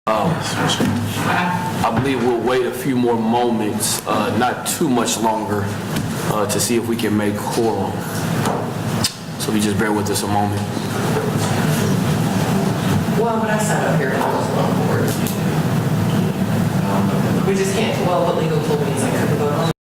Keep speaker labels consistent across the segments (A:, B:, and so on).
A: I believe we'll wait a few more moments, not too much longer, to see if we can make quorum. So if you just bear with us a moment.
B: Well, but I sat up here and I was on board. We just can't, well, what legal told me is I couldn't vote on.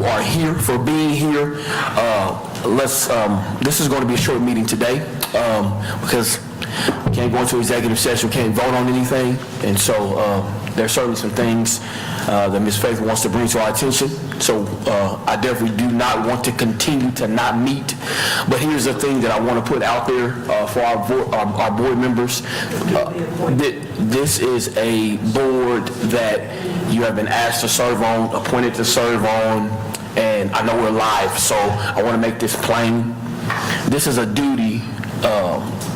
A: Are here for being here. This is going to be a short meeting today because we can't go into executive session, we can't vote on anything, and so there's certainly some things that Ms. Faith wants to bring to our attention. So I definitely do not want to continue to not meet. But here's the thing that I want to put out there for our board members. This is a board that you have been asked to serve on, appointed to serve on, and I know we're live, so I want to make this plain. This is a duty.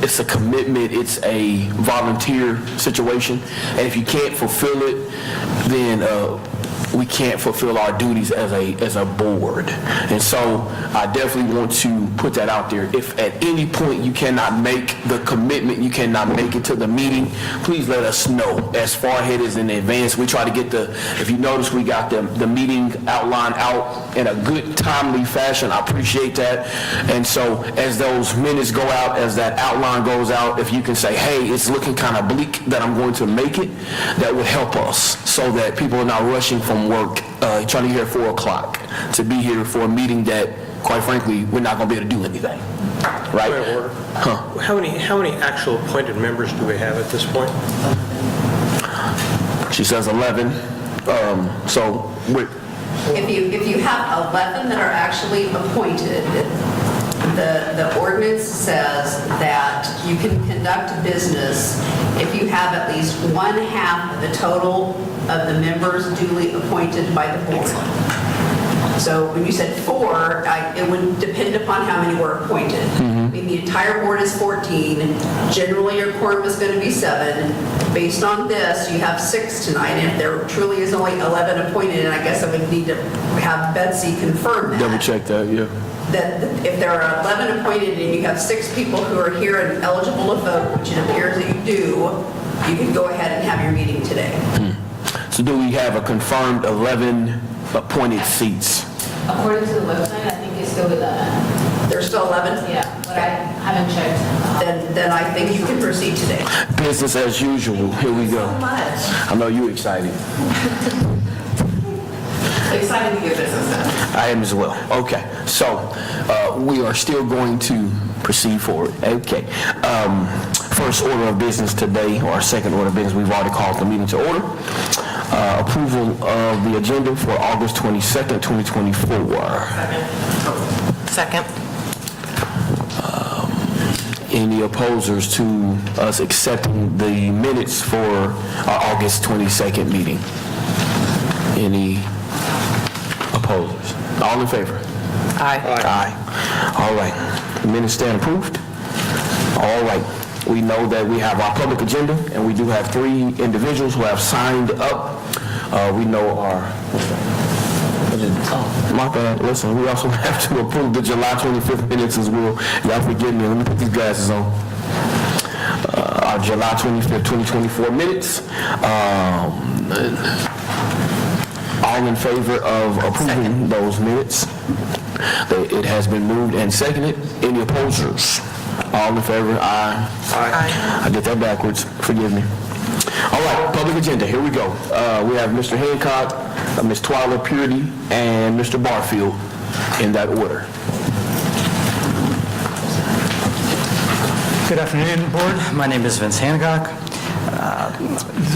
A: It's a commitment. It's a volunteer situation, and if you can't fulfill it, then we can't fulfill our duties as a board. And so I definitely want to put that out there. If at any point you cannot make the commitment, you cannot make it to the meeting, please let us know as far ahead as in advance. We try to get if you notice, we got the meeting outline out in a good, timely fashion. I appreciate that. And so as those minutes go out, as that outline goes out, if you can say, hey, it's looking kind of bleak that I'm going to make it, that would help us so that people are not rushing from work, trying to be here at 4 o'clock to be here for a meeting that, quite frankly, we're not going to be able to do anything. Right?
C: Huh. How many actual appointed members do we have at this point?
A: She says 11.
D: If you have 11 that are actually appointed, The ordinance says that you can conduct business if you have at least 1/2 of the total of the members duly appointed by the board. So when you said 4, it would depend upon how many were appointed. I mean, the entire board is 14, and generally your quorum is going to be 7. Based on this, you have 6 tonight, and if there truly is only 11 appointed, and I guess I would need to have Betsy confirm that.
A: Double check that, yeah.
D: That if there are 11 appointed and you have 6 people who are here and eligible to vote, which it appears that you do, you can go ahead and have your meeting today.
A: So do we have a confirmed 11 appointed seats?
E: According to the website, I think it's still 11.
D: There's still 11?
E: Yeah, but I haven't checked.
D: Then I think you can proceed today.
A: Business as usual. Here we go. I know you're excited.
B: Excited to get business done.
A: I am as well. Okay, so we are still going to proceed forward. Okay. First order of business today, or second order of business, we've already called the meeting to order. Approval of the agenda for August 22nd, 2024.
B: Second.
A: Any opposers to us accepting the minutes for our August 22nd meeting? Any opposers? All in favor?
B: Aye.
A: Aye. All right. Minutes stand approved? All right. We know that we have our public agenda, and we do have 3 individuals who have signed up. We know our... Oh, my bad. Listen, we also have to approve the July 25th minutes as well. Y'all forgive me. Let me put these glasses on. Our July 25th, 2024 minutes. All in favor of approving those minutes? It has been moved and seconded. Any opposers? All in favor? Aye. Aye. I get that backwards. Forgive me. All right, public agenda. Here we go. We have Mr. Hancock, Ms. Twyla Purity, and Mr. Barfield in that order.
F: Good afternoon, Board. My name is Vince Hancock.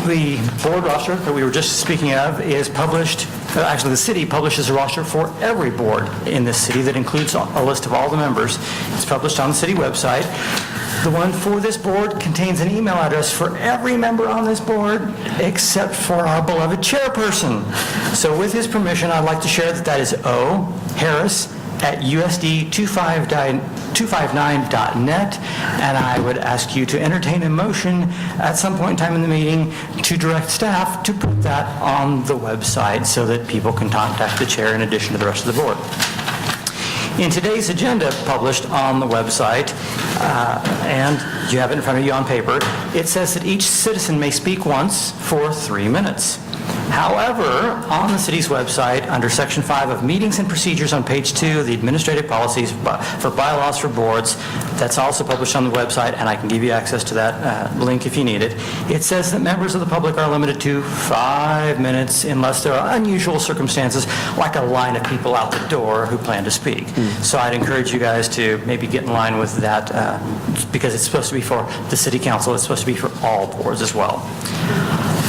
F: The board roster that we were just speaking of is published, actually the city publishes a roster for every board in this city that includes a list of all the members. It's published on the city website. The one for this board contains an email address for every member on this board except for our beloved chairperson. So with his permission, I'd like to share that is oharris@usd259.net, and I would ask you to entertain a motion at some point in time in the meeting to direct staff to put that on the website so that people can contact the chair in addition to the rest of the board. In today's agenda published on the website, and you have it in front of you on paper, it says that each citizen may speak once for 3 minutes. However, on the city's website, under Section 5 of Meetings and Procedures on page 2 of the Administrative Policies for Bylaws for Boards, that's also published on the website, and I can give you access to that link if you need it. It says that members of the public are limited to 5 minutes unless there are unusual circumstances, like a line of people out the door who plan to speak. So I'd encourage you guys to maybe get in line with that because it's supposed to be for the City Council. It's supposed to be for all boards as well.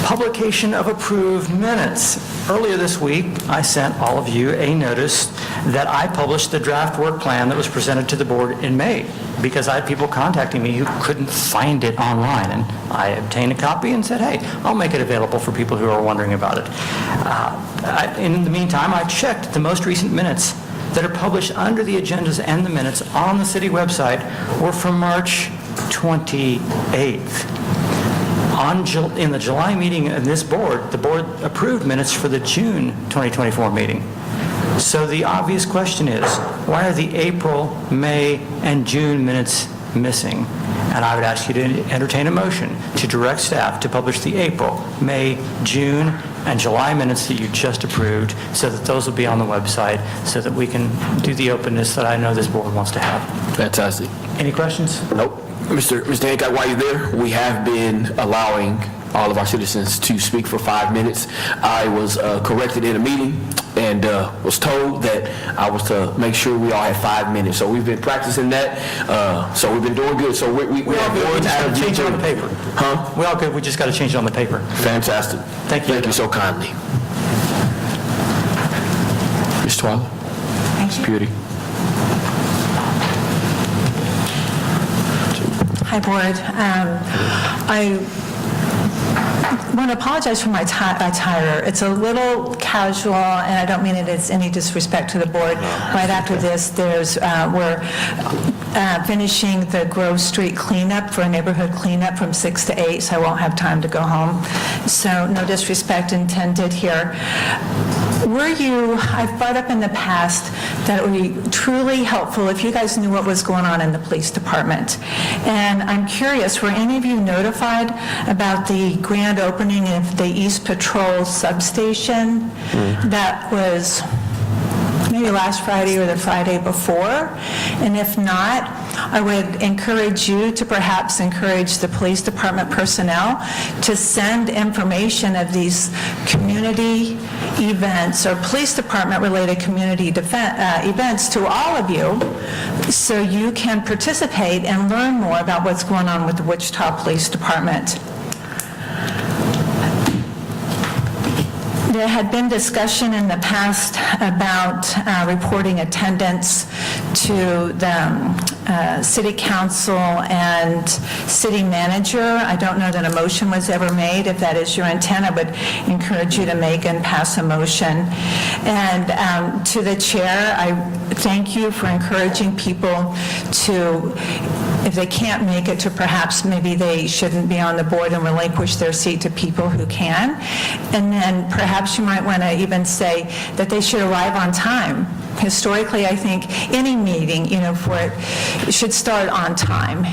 F: Publication of approved minutes. Earlier this week, I sent all of you a notice that I published the draft work plan that was presented to the board in May because I had people contacting me who couldn't find it online, and I obtained a copy and said, hey, I'll make it available for people who are wondering about it. In the meantime, I checked the most recent minutes that are published under the agendas and the minutes on the city website were from March 28th. In the July meeting of this board, the board approved minutes for the June 2024 meeting. So the obvious question is, why are the April, May, and June minutes missing? And I would ask you to entertain a motion to direct staff to publish the April, May, June, and July minutes that you just approved so that those will be on the website so that we can do the openness that I know this board wants to have.
A: Fantastic.
F: Any questions?
A: Nope. Mr. Hancock, while you're there, we have been allowing all of our citizens to speak for 5 minutes. I was corrected in a meeting and was told that I was to make sure we all had 5 minutes. So we've been practicing that. So we've been doing good. So we
F: all good. We just got to change it on the paper.
A: Huh?
F: We all good. We just got to change it on the paper.
A: Fantastic.
F: Thank you.
A: Thank you so kindly. Ms. Twyla?
G: Thank you.
A: Beauty.
G: Hi, Board. I want to apologize for my attire. It's a little casual, and I don't mean it as any disrespect to the Board. Right after this, we're finishing the Grove Street cleanup for a neighborhood cleanup from 6 to 8, so I won't have time to go home. So no disrespect intended here. I've brought up in the past that it would be truly helpful if you guys knew what was going on in the police department. And I'm curious, were any of you notified about the grand opening of the East Patrol substation? That was maybe last Friday or the Friday before? And if not, I would encourage you to perhaps encourage the police department personnel to send information of these community events or police department related community events to all of you so you can participate and learn more about what's going on with the Wichita Police Department. There had been discussion in the past about reporting attendance to the city council and city manager. I don't know that a motion was ever made. If that is your intent, I would encourage you to make and pass a motion. And to the chair, I thank you for encouraging people to, if they can't make it, to perhaps maybe they shouldn't be on the board and relinquish their seat to people who can. And then perhaps you might want to even say that they should arrive on time. Historically, I think any meeting, it should start on time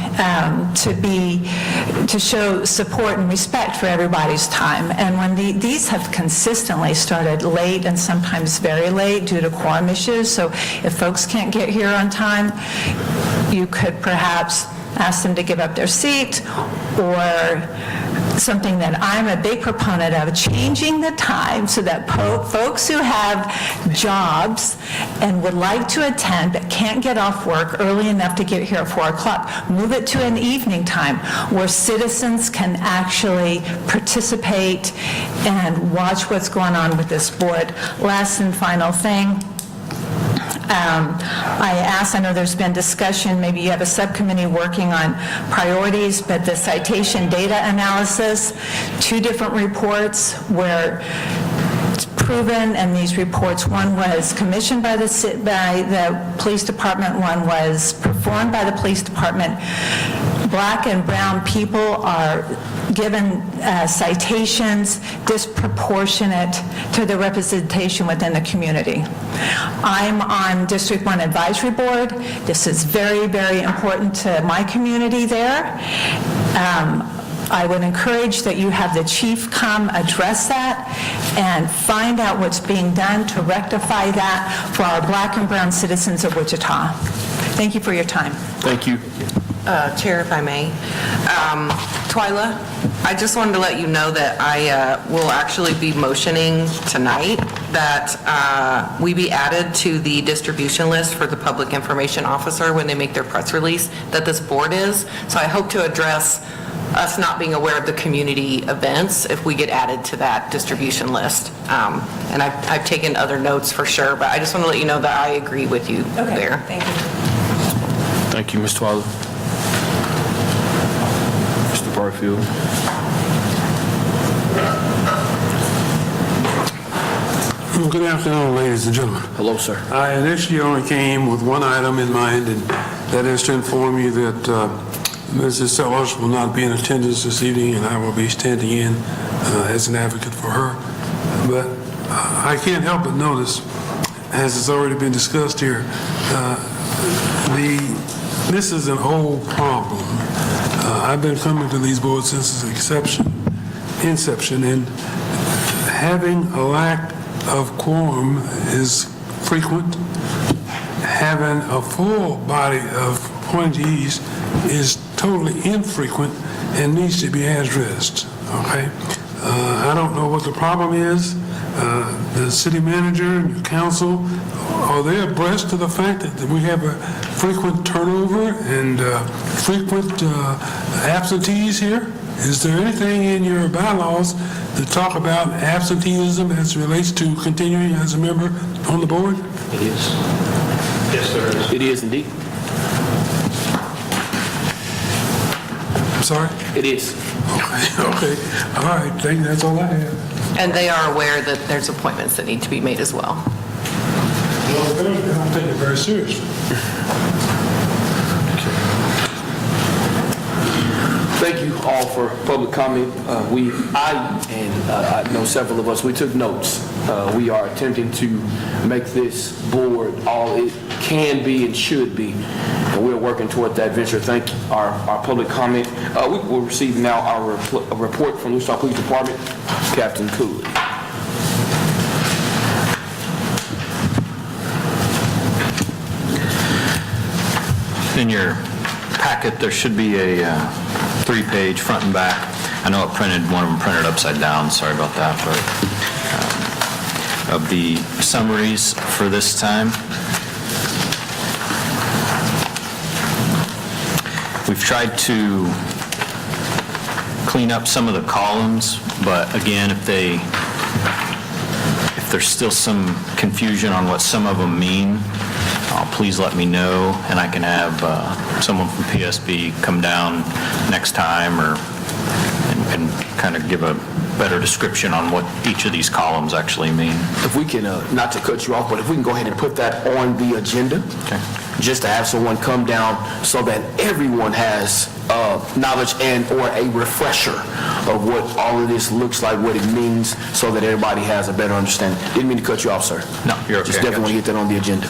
G: to show support and respect for everybody's time. And when these have consistently started late and sometimes very late due to quorum issues, so if folks can't get here on time, you could perhaps ask them to give up their seat, or something that I'm a big proponent of, changing the time so that folks who have jobs and would like to attend but can't get off work early enough to get here at 4 o'clock, move it to an evening time where citizens can actually participate and watch what's going on with this board. Last and final thing. I know there's been discussion, maybe you have a subcommittee working on priorities, but the citation data analysis, 2 different reports where it's proven, and these reports, one was commissioned by the police department, one was performed by the police department. Black and brown people are given citations disproportionate to the representation within the community. I'm on District 1 Advisory Board. This is very, very important to my community there. I would encourage that you have the chief come address that and find out what's being done to rectify that for our black and brown citizens of Wichita. Thank you for your time.
A: Thank you.
B: Chair, if I may. Twyla, I just wanted to let you know that I will actually be motioning tonight that we be added to the distribution list for the public information officer when they make their press release, that this board is. So I hope to address us not being aware of the community events if we get added to that distribution list. And I've taken other notes for sure, but I just want to let you know that I agree with you there.
G: Thank you.
A: Thank you, Ms. Twyla. Mr. Barfield.
H: Well, good afternoon, ladies and gentlemen.
A: Hello, sir.
H: I initially only came with one item in mind, and that is to inform you that Mrs. Sellers will not be in attendance this evening, and I will be standing in as an advocate for her. But I can't help but notice, as has already been discussed here, this is an old problem. I've been coming to these boards since its inception, and having a lack of quorum is frequent. Having a full body of appointees is totally infrequent and needs to be addressed, okay? I don't know what the problem is. The city manager and the council, are they abreast of the fact that we have a frequent turnover and frequent absentees here? Is there anything in your bylaws that talk about absenteeism as it relates to continuing as a member on the board?
A: It is.
C: Yes, there is.
A: It is indeed.
H: sorry?
A: It is.
H: Okay, all right, thank you, that's all I have.
B: And they are aware that there's appointments that need to be made as well.
H: Well, I'm taking it very seriously.
A: Thank you all for public comment. I know several of us, we took notes. We are attempting to make this board all it can be and should be, and we're working toward that venture. Thank our public comment. We will receive now a report from Wichita Police Department, Captain Cooley.
I: In your packet, there should be a 3-page front and back. I know one of them printed upside down, sorry about that, but of the summaries for this time. We've tried to clean up some of the columns, but again, if there's still some confusion on what some of them mean, please let me know, and I can have someone from PSB come down next time and kind of give a better description on what each of these columns actually mean.
A: If we can, not to cut you off, but if we can go ahead and put that on the agenda,
I: Okay.
A: just to have someone come down so that everyone has knowledge and or a refresher of what all of this looks like, what it means, so that everybody has a better understanding. Didn't mean to cut you off, sir.
I: No, you're okay.
A: Just definitely want to get that on the agenda.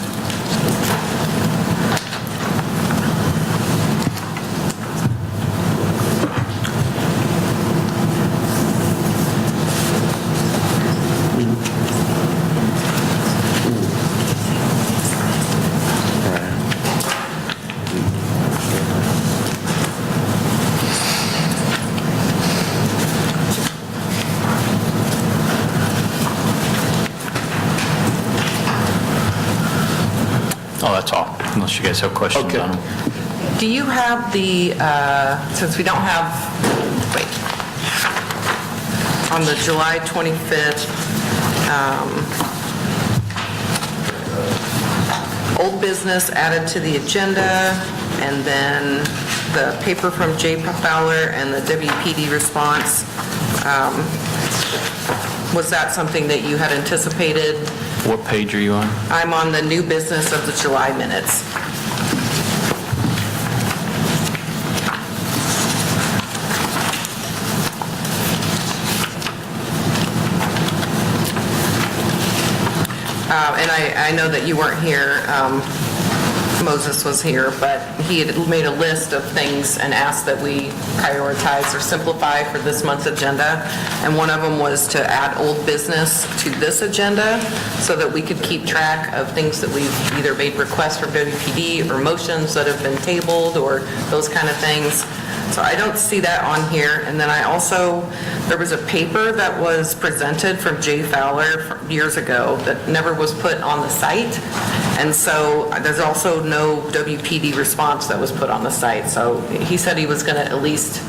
I: Oh, that's all, unless you guys have questions
A: Okay.
I: on them.
B: Do you have the, since we don't have, wait, on the July 25th, old business added to the agenda, and then the paper from Jay Fowler and the WPD response, was that something that you had anticipated?
I: What page are you on?
B: I'm on the new business of the July minutes. And I know that you weren't here, Moses was here, but he had made a list of things and asked that we prioritize or simplify for this month's agenda. And one of them was to add old business to this agenda so that we could keep track of things that we've either made requests from WPD or motions that have been tabled or those kind of things. So I don't see that on here. And then I also, there was a paper that was presented from Jay Fowler years ago that never was put on the site. And so there's also no WPD response that was put on the site. So he said he was going to at least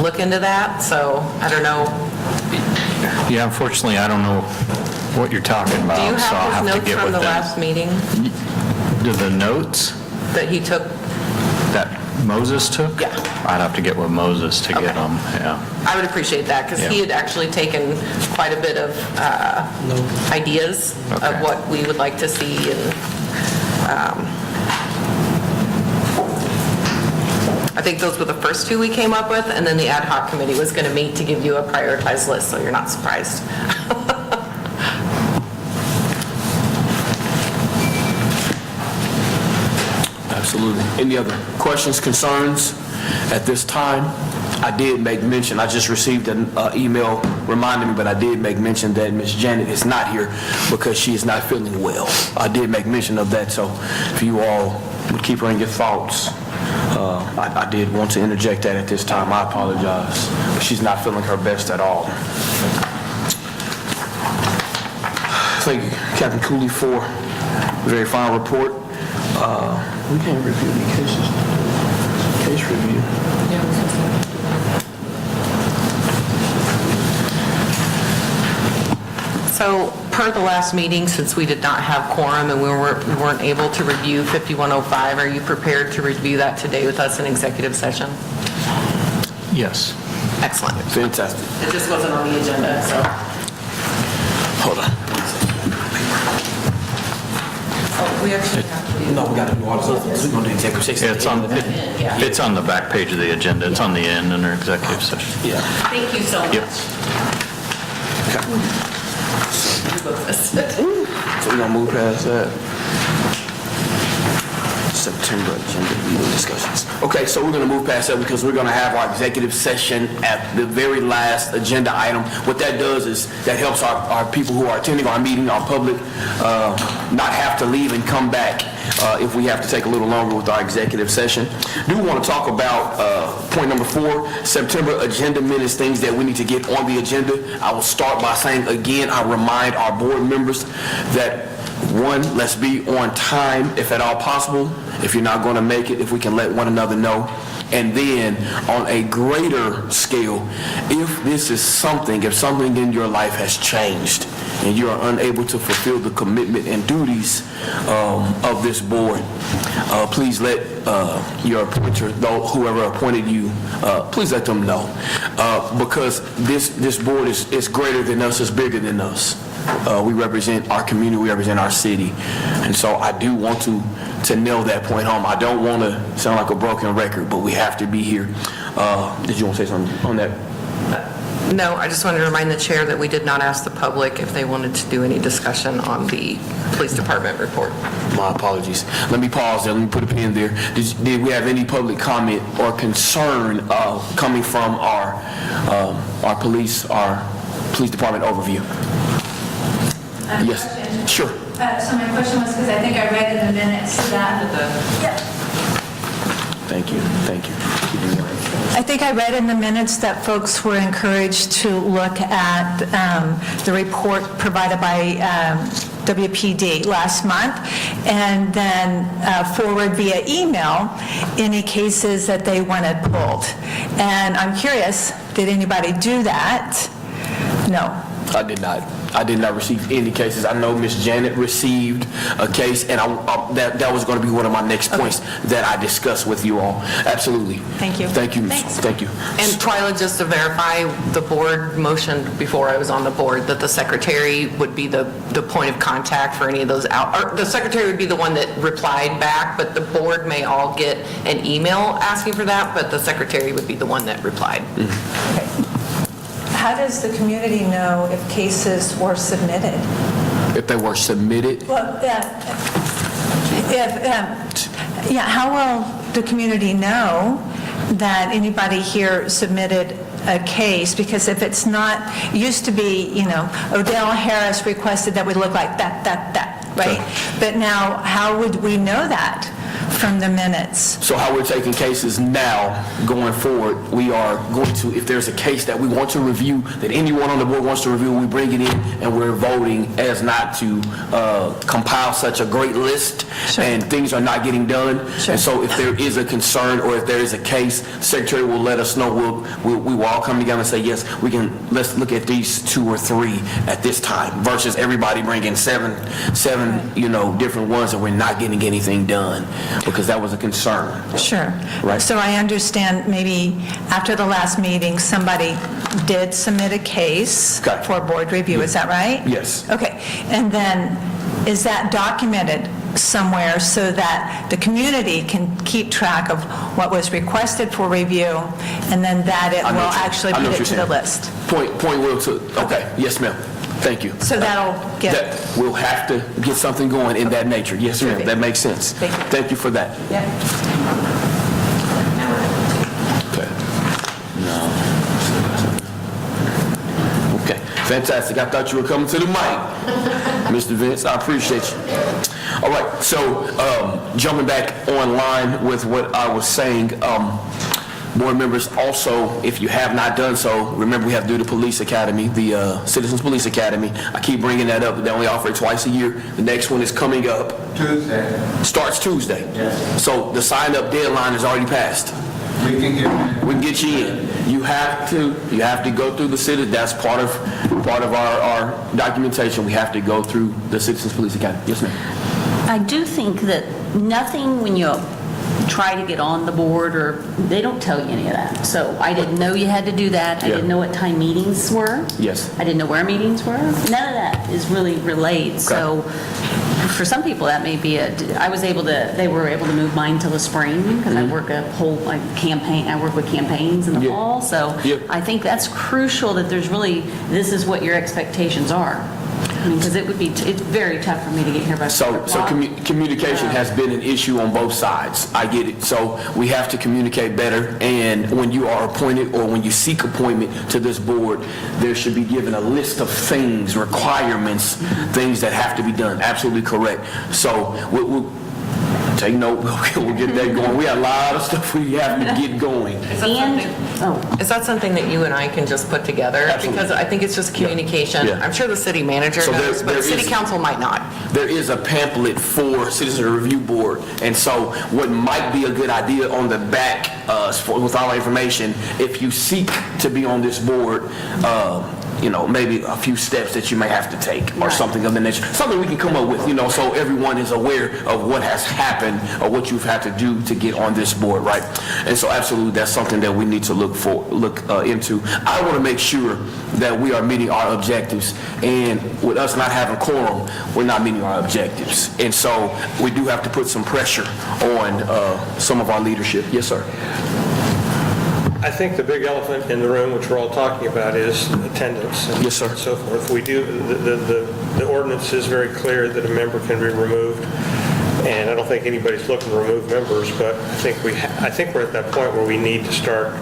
B: look into that. So I don't know.
I: Yeah, unfortunately, I don't know what you're talking about,
B: Do you
I: so I'll
B: have
I: have
B: his
I: to
B: notes
I: get
B: from
I: with
B: the
I: them.
B: last meeting
I: Do the notes
B: that he took?
I: that Moses took?
B: Yeah.
I: I'd have to get with Moses to
B: Okay.
I: get them, yeah.
B: I would appreciate that, because he
I: Yeah.
B: had actually taken quite a bit of ideas of
I: Okay.
B: what we would like to see, and I think those were the first two we came up with, and then the ad hoc committee was going to meet to give you a prioritized list, so you're not surprised.
A: Absolutely. Any other questions, concerns at this time? I did make mention, I just received an email reminding me, but I did make mention that Ms. Janet is not here because she is not feeling well. I did make mention of that, so if you all would keep her in your thoughts. I did want to interject that at this time. I apologize. But she's not feeling her best at all. Thank you, Captain Cooley, for the very final report. We can't review the cases. Case review.
B: So per the last meeting, since we did not have quorum and we weren't able to review 5105, are you prepared to review that today with us in executive session?
I: Yes.
B: Excellent.
A: Fantastic.
B: It just wasn't on the agenda, so.
A: Hold on.
B: Oh, we actually have to.
A: No, we got to do all this. We're going to do executive session.
I: It's on the back page of the agenda. It's on the end under executive session.
A: Yeah.
E: Thank you so much.
I: Yep.
A: So we're going to move past that. September agenda meeting discussions. Okay, so we're going to move past that because we're going to have our executive session at the very last agenda item. What that does is that helps our people who are attending our meeting, our public, not have to leave and come back if we have to take a little longer with our executive session. Do want to talk about point number 4, September agenda minutes, things that we need to get on the agenda. I will start by saying again, I remind our board members that one, let's be on time if at all possible. If you're not going to make it, if we can let one another know. And then on a greater scale, if something in your life has changed and you are unable to fulfill the commitment and duties of this board, please let your appointer, whoever appointed you, please let them know. Because this board is greater than us, it's bigger than us. We represent our community, we represent our city. And so I do want to nail that point home. I don't want to sound like a broken record, but we have to be here. Did you want to say something on that?
B: No, I just wanted to remind the chair that we did not ask the public if they wanted to do any discussion on the police department report.
A: My apologies. Let me pause there. Let me put a pin there. Did we have any public comment or concern coming from our police department overview? Yes. Sure.
J: So my question was, because I think I read in the minutes that...
A: Thank you.
G: I think I read in the minutes that folks were encouraged to look at the report provided by WPD last month, and then forward via email any cases that they wanted pulled. And I'm curious, did anybody do that? No.
A: I did not. I did not receive any cases. I know Miss Janet received a case, and that was going to be one of my next points that I discussed with you all. Absolutely.
G: Thank you.
A: Thank you.
G: Thanks.
A: Thank you.
B: And Twyla, just to verify, the board motioned before I was on the board that the secretary would be the point of contact for any of those or the secretary would be the one that replied back, but the board may all get an email asking for that, but the secretary would be the one that replied.
G: Okay. How does the community know if cases were submitted?
A: If they were submitted?
G: Well, how will the community know that anybody here submitted a case? Because if it's not, it used to be, Odell Harris requested that we look like that, right?
A: Okay.
G: But now, how would we know that from the minutes?
A: So how we're taking cases now, going forward, we are going to, if there's a case that we want to review, that anyone on the board wants to review, we bring it in, and we're voting as not to compile such a great list,
G: Sure.
A: and things are not getting done.
G: Sure.
A: And so if there is a concern, or if there is a case, the secretary will let us know. We will all come together and say, yes, let's look at these 2 or 3 at this time, versus everybody bringing seven, different ones, and we're not getting anything done, because that was a concern.
G: Sure.
A: Right.
G: So I understand maybe after the last meeting, somebody did submit a case
A: Okay.
G: for board review, is that right?
A: Yes.
G: Okay, and then is that documented somewhere so that the community can keep track of what was requested for review, and then that it
A: I know
G: will
A: what you-
G: actually
A: I know
G: put
A: what
G: it to
A: you're
G: the
A: saying.
G: list?
A: Point well to, okay, yes, ma'am. Thank you.
G: So that'll get...
A: That we'll have to get something going in that nature. Yes, ma'am,
G: Perfect.
A: that makes sense.
G: Thank you.
A: Thank you for that.
G: Yep.
A: Okay. No. Okay, fantastic. I thought you were coming to the mic, Mr. Vince. I appreciate you. All right, so jumping back online with what I was saying, board members, also, if you have not done so, remember we have to do the police academy, the Citizens Police Academy. I keep bringing that up. They only offer it twice a year. The next one is coming up.
K: Tuesday.
A: Starts Tuesday.
K: Yes.
A: So the sign-up deadline is already passed.
K: We can get
A: you in. You have to go through the city. That's part of our documentation. We have to go through the Citizens Police Academy. Yes, ma'am.
L: I do think that nothing when you're try to get on the board, or they don't tell you any of that. So I didn't know you had to do that. I
A: Yeah.
L: didn't know what time meetings were.
A: Yes.
L: I didn't know where meetings were. None of that is really relayed. So for some people, that may be they were able to move mine till the spring, because I work a whole campaign, I work with campaigns in the
A: Yeah.
L: fall. So
A: Yeah.
L: I think that's crucial, that there's really, this is what your expectations are. I mean, because it's very tough for me to get here by 4
A: So
L: o'clock.
A: communication has been an issue on both sides. I get it. So we have to communicate better, and when you are appointed or when you seek appointment to this board, there should be given a list of things, requirements, things that have to be done. Absolutely correct. So we'll take note. We'll get that going. We have a lot of stuff we have to get going.
B: Is that something that you and I can just put together?
A: Absolutely.
B: Because I think it's just communication.
A: Yeah.
B: I'm sure the city manager
A: So
B: knows, but
A: there
B: city
A: is-
B: council might not.
A: There is a pamphlet for Citizen Review Board, and so what might be a good idea on the back, with all our information, if you seek to be on this board, maybe a few steps that you may have to take, or something of the nature, something we can come up with, so everyone is aware of what has happened or what you've had to do to get on this board, right? And so absolutely, that's something that we need to look into. I want to make sure that we are meeting our objectives, and with us not having quorum, we're not meeting our objectives. And so we do have to put some pressure on some of our leadership. Yes, sir.
C: I think the big elephant in the room, which we're all talking about, is attendance.
A: Yes, sir.
C: And so forth. We do, the ordinance is very clear that a member can be removed, and I don't think anybody's looking to remove members, but I think we're at that point where we need to start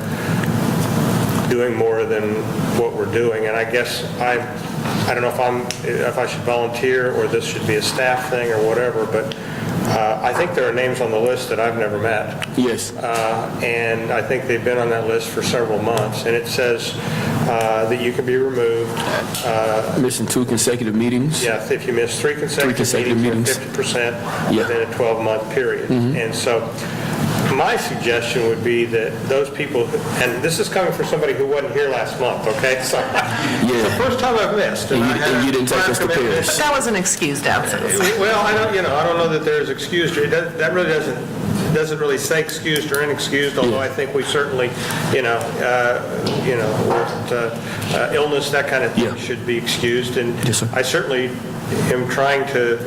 C: doing more than what we're doing. And I guess I don't know if I should volunteer or this should be a staff thing or whatever, but I think there are names on the list that I've never met.
A: Yes.
C: And I think they've been on that list for several months. And it says that you can be removed.
A: Missing 2 consecutive meetings.
C: Yeah, if you miss 3 consecutive meetings, or 50% within a 12-month period. And so my suggestion would be that those people, and this is coming from somebody who wasn't here last month, okay? So it's the first time I've missed.
A: And you didn't take us to Paris.
B: But that was an excused absence.
C: Well, I don't know that there's excused. That really doesn't really say excused or inexcused, although I think we certainly, illness, that kind of thing should be excused. And
A: Yes, sir.
C: I certainly am trying to,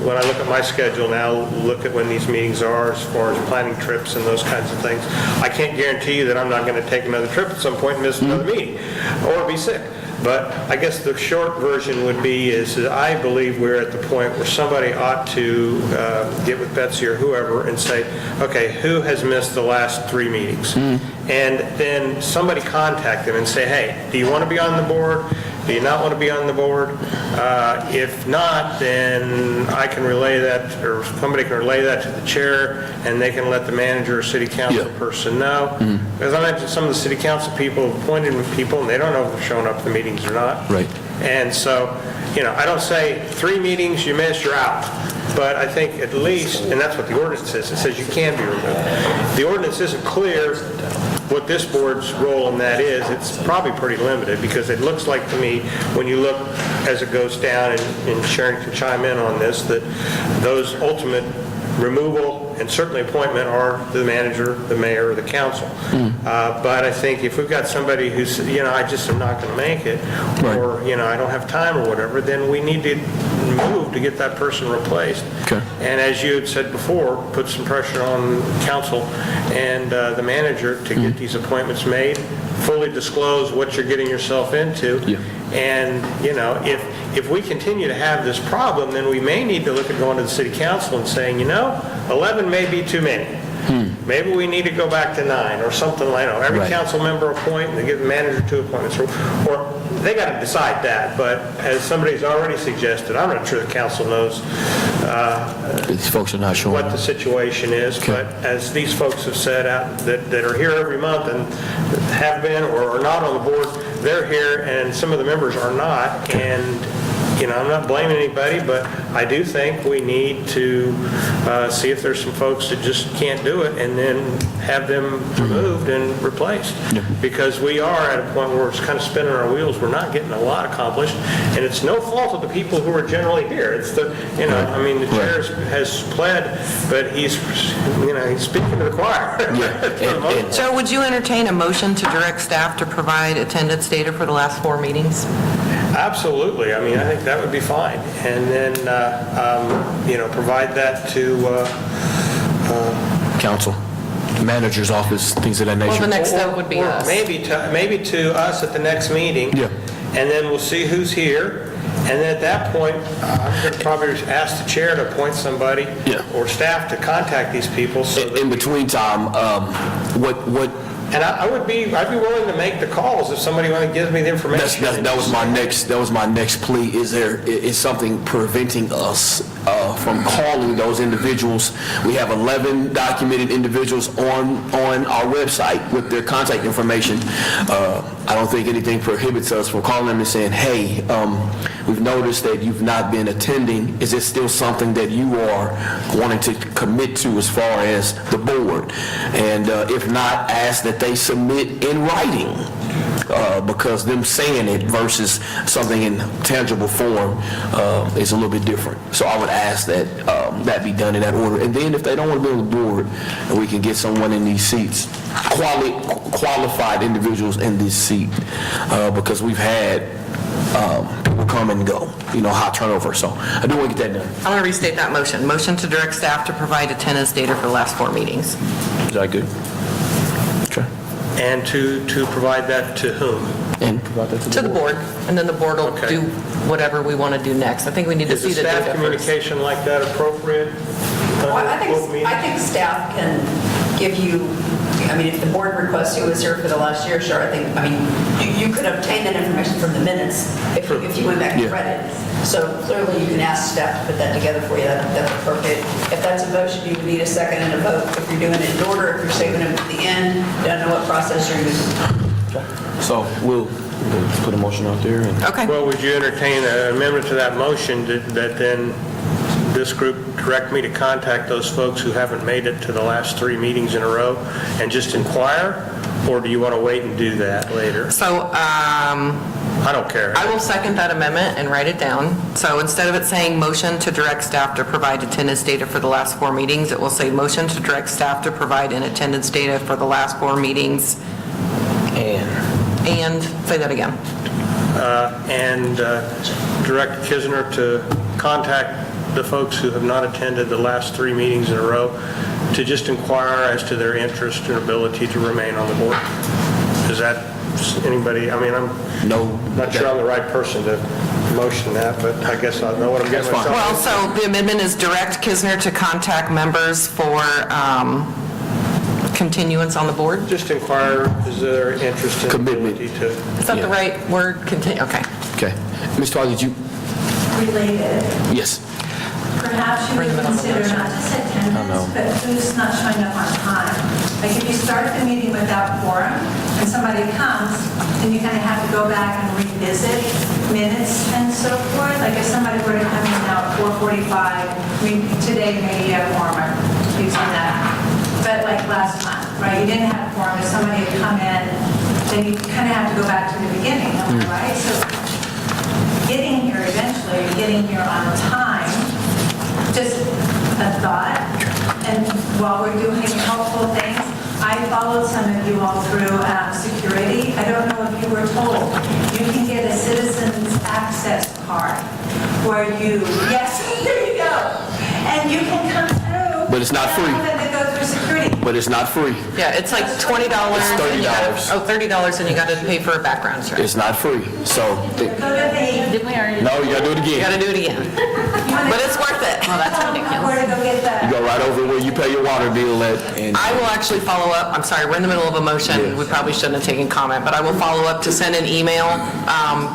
C: when I look at my schedule now, look at when these meetings are as far as planning trips and those kinds of things. I can't guarantee you that I'm not going to take another trip at some point and miss another meeting or be sick. But I guess the short version would be is that I believe we're at the point where somebody ought to get with Betsy or whoever and say, okay, who has missed the last 3 meetings? And then somebody contact them and say, hey, do you want to be on the board? Do you not want to be on the board? If not, then I can relay that, or somebody can relay that to the chair, and they can let the manager or city council person know. Because I mentioned some of the city council people appointed people, and they don't know if they're showing up to the meetings or not.
A: Right.
C: And so, I don't say 3 meetings, you missed, you're out. But I think at least, and that's what the ordinance says, it says you can be removed. The ordinance isn't clear what this board's role in that is. It's probably pretty limited, because it looks like to me, when you look as it goes down, and Sharon can chime in on this, that those ultimate removal and certainly appointment are the manager, the mayor, or the council. But I think if we've got somebody who's, I just am not going to make it, or, I don't have time or whatever, then we need to move to get that person replaced.
A: Okay.
C: And as you had said before, put some pressure on council and the manager to get these appointments made, fully disclose what you're getting yourself into.
A: Yeah.
C: And, if we continue to have this problem, then we may need to look at going to the city council and saying, 11 may be too many. Maybe we need to go back to 9 or something like that. Every council member appoint, and they give the manager 2 appointments. Or they got to decide that. But as somebody's already suggested, I'm not sure the council knows
A: These folks are not showing
C: what
A: up.
C: the situation is. But as these folks have said that are here every month and have been or are not on the board, they're here, and some of the members are not. And I'm not blaming anybody, but I do think we need to see if there's some folks that just can't do it and then have them removed and replaced. Because we are at a point where it's kind of spinning our wheels. We're not getting a lot accomplished, and it's no fault of the people who are generally here. It's the, the chair has pled, but he's speaking to the choir.
B: Joe, would you entertain a motion to direct staff to provide attendance data for the last 4 meetings?
C: Absolutely. I think that would be fine. And then, provide that to...
A: Council, manager's office, things of that nature.
B: Well, the next step would be
C: or
B: us.
C: maybe to us at the next meeting.
A: Yeah.
C: And then we'll see who's here. And then at that point, I'm going to probably ask the chair to appoint somebody or staff to contact these people. So that
A: In between time, what
C: and I'd be willing to make the calls if somebody gives me the information.
A: that was my next plea. Is something preventing us from calling those individuals? We have 11 documented individuals on our website with their contact information. I don't think anything prohibits us from calling them and saying, hey, we've noticed that you've not been attending. Is this still something that you are wanting to commit to as far as the board? And if not, ask that they submit in writing, because them saying it versus something in tangible form is a little bit different. So I would ask that that be done in that order. And then if they don't want to be on the board, and we can get someone in these seats, qualified individuals in this seat, because we've had people come and go, high turnover. So I do want to get that done.
B: I'm going to restate that motion. Motion to direct staff to provide attendance data for the last 4 meetings.
A: Is that good? Okay.
C: And to provide that to whom?
A: And provide that
B: To the board, and then the board will
C: Okay.
B: do whatever we want to do next. I think we need to
C: Is the
B: see the data
C: staff
B: first.
C: communication like that appropriate?
D: Well, I think staff can give you, if the board requests who was here for the last year, sure, you could obtain that information from the minutes if you went back and read it. So clearly you can ask staff to put that together for you, that's appropriate. If that's a motion, you would need a second and a vote. If you're doing it in order, if you're saving them at the end, don't know what process you're using.
A: So we'll put a motion out there. And
B: Okay.
C: Well, would you entertain an amendment to that motion that then this group direct me to contact those folks who haven't made it to the last 3 meetings in a row and just inquire? Or do you want to wait and do that later?
B: So
C: I don't care.
B: I will second that amendment and write it down. So instead of it saying motion to direct staff to provide attendance data for the last 4 meetings, it will say motion to direct staff to provide an attendance data for the last 4 meetings. And say that again.
C: And direct Kisner to contact the folks who have not attended the last 3 meetings in a row to just inquire as to their interest and ability to remain on the board. Is that anybody, I'm not sure I'm the right person to motion that, but I guess I know what I'm getting myself
B: Well,
C: into.
B: so the amendment is direct Kisner to contact members for continuance on the board?
C: Just inquire, is there interest and
A: Commitment.
C: ability to...
B: Is that the right word? Okay.
A: Okay. Ms. Tarr, did you?
J: Related.
A: Yes.
J: Perhaps you would consider not just attendance, but who's not showing up on time. Like if you start the meeting without quorum and somebody comes, then you kind of have to go back and revisit minutes and so forth. Like if somebody were to come in now at 4:45, today maybe you have quorum, I'm using that. But like last time, right, you didn't have quorum, if somebody had come in, then you kind of have to go back to the beginning, right? So getting here eventually, getting here on time, just a thought. And while we're doing helpful things, I followed some of you all through security. I don't know if you were told, you can get a citizen's access card where yes, there you go. And you can come through.
A: But it's not free.
J: To go through security.
A: But it's not free.
B: Yeah, it's like $20.
A: It's $30.
B: and you gotta- $30 and you got to pay for a background check.
A: It's not free. So,
J: Go to the,
L: Did we already?
A: no, you got to do it
B: You got
A: again.
B: to do it again. But it's worth it.
L: Well, that's ridiculous.
J: where to go get the.
A: You go right over where you pay your water bill at. And
B: I will actually follow up. I'm sorry, we're in the middle of a motion. We probably shouldn't have taken comment, but I will follow up to send an email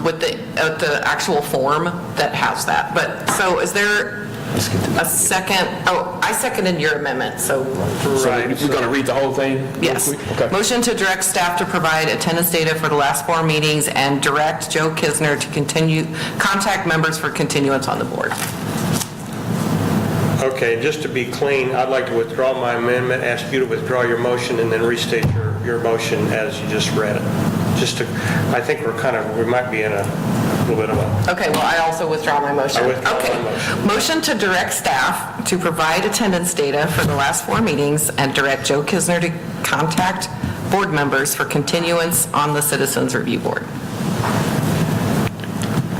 B: with the actual form that has that. But, so is there,
A: let's get to
B: A second, I seconded your amendment, so,
A: So we're going to read the whole thing? real
B: yes.
A: quick? Okay.
B: Motion to direct staff to provide attendance data for the last 4 meetings and direct Joe Kisner to contact members for continuance on the board.
C: Okay, just to be clean, I'd like to withdraw my amendment, ask you to withdraw your motion, and then restate your motion as you just read it. I think we might be in a little bit of a...
B: Okay, well, I also withdraw my motion.
C: I withdraw my
B: Okay.
C: motion.
B: Motion to direct staff to provide attendance data for the last 4 meetings and direct Joe Kisner to contact board members for continuance on the Citizens Review Board.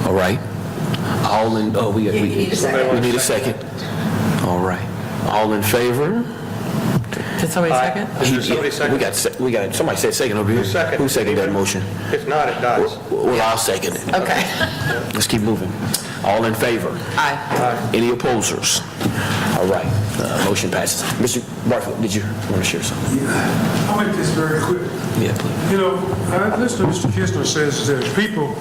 A: All right. All in, we
D: need a second.
A: We need a second. All right. All in favor?
B: Did somebody second?
C: Did somebody second?
A: We got, somebody said second over here.
C: Who seconded?
A: Who seconded that motion?
C: If not, it dies.
A: Well, I'll second it.
B: Okay.
A: Let's keep moving. All in favor?
B: Aye.
A: Any opposers? All right. Motion passes. Mr. Barfield, did you want to share something?
H: I'll make this very quick.
A: Yeah, please.
H: You know, I listen to Mr. Kistner says there's people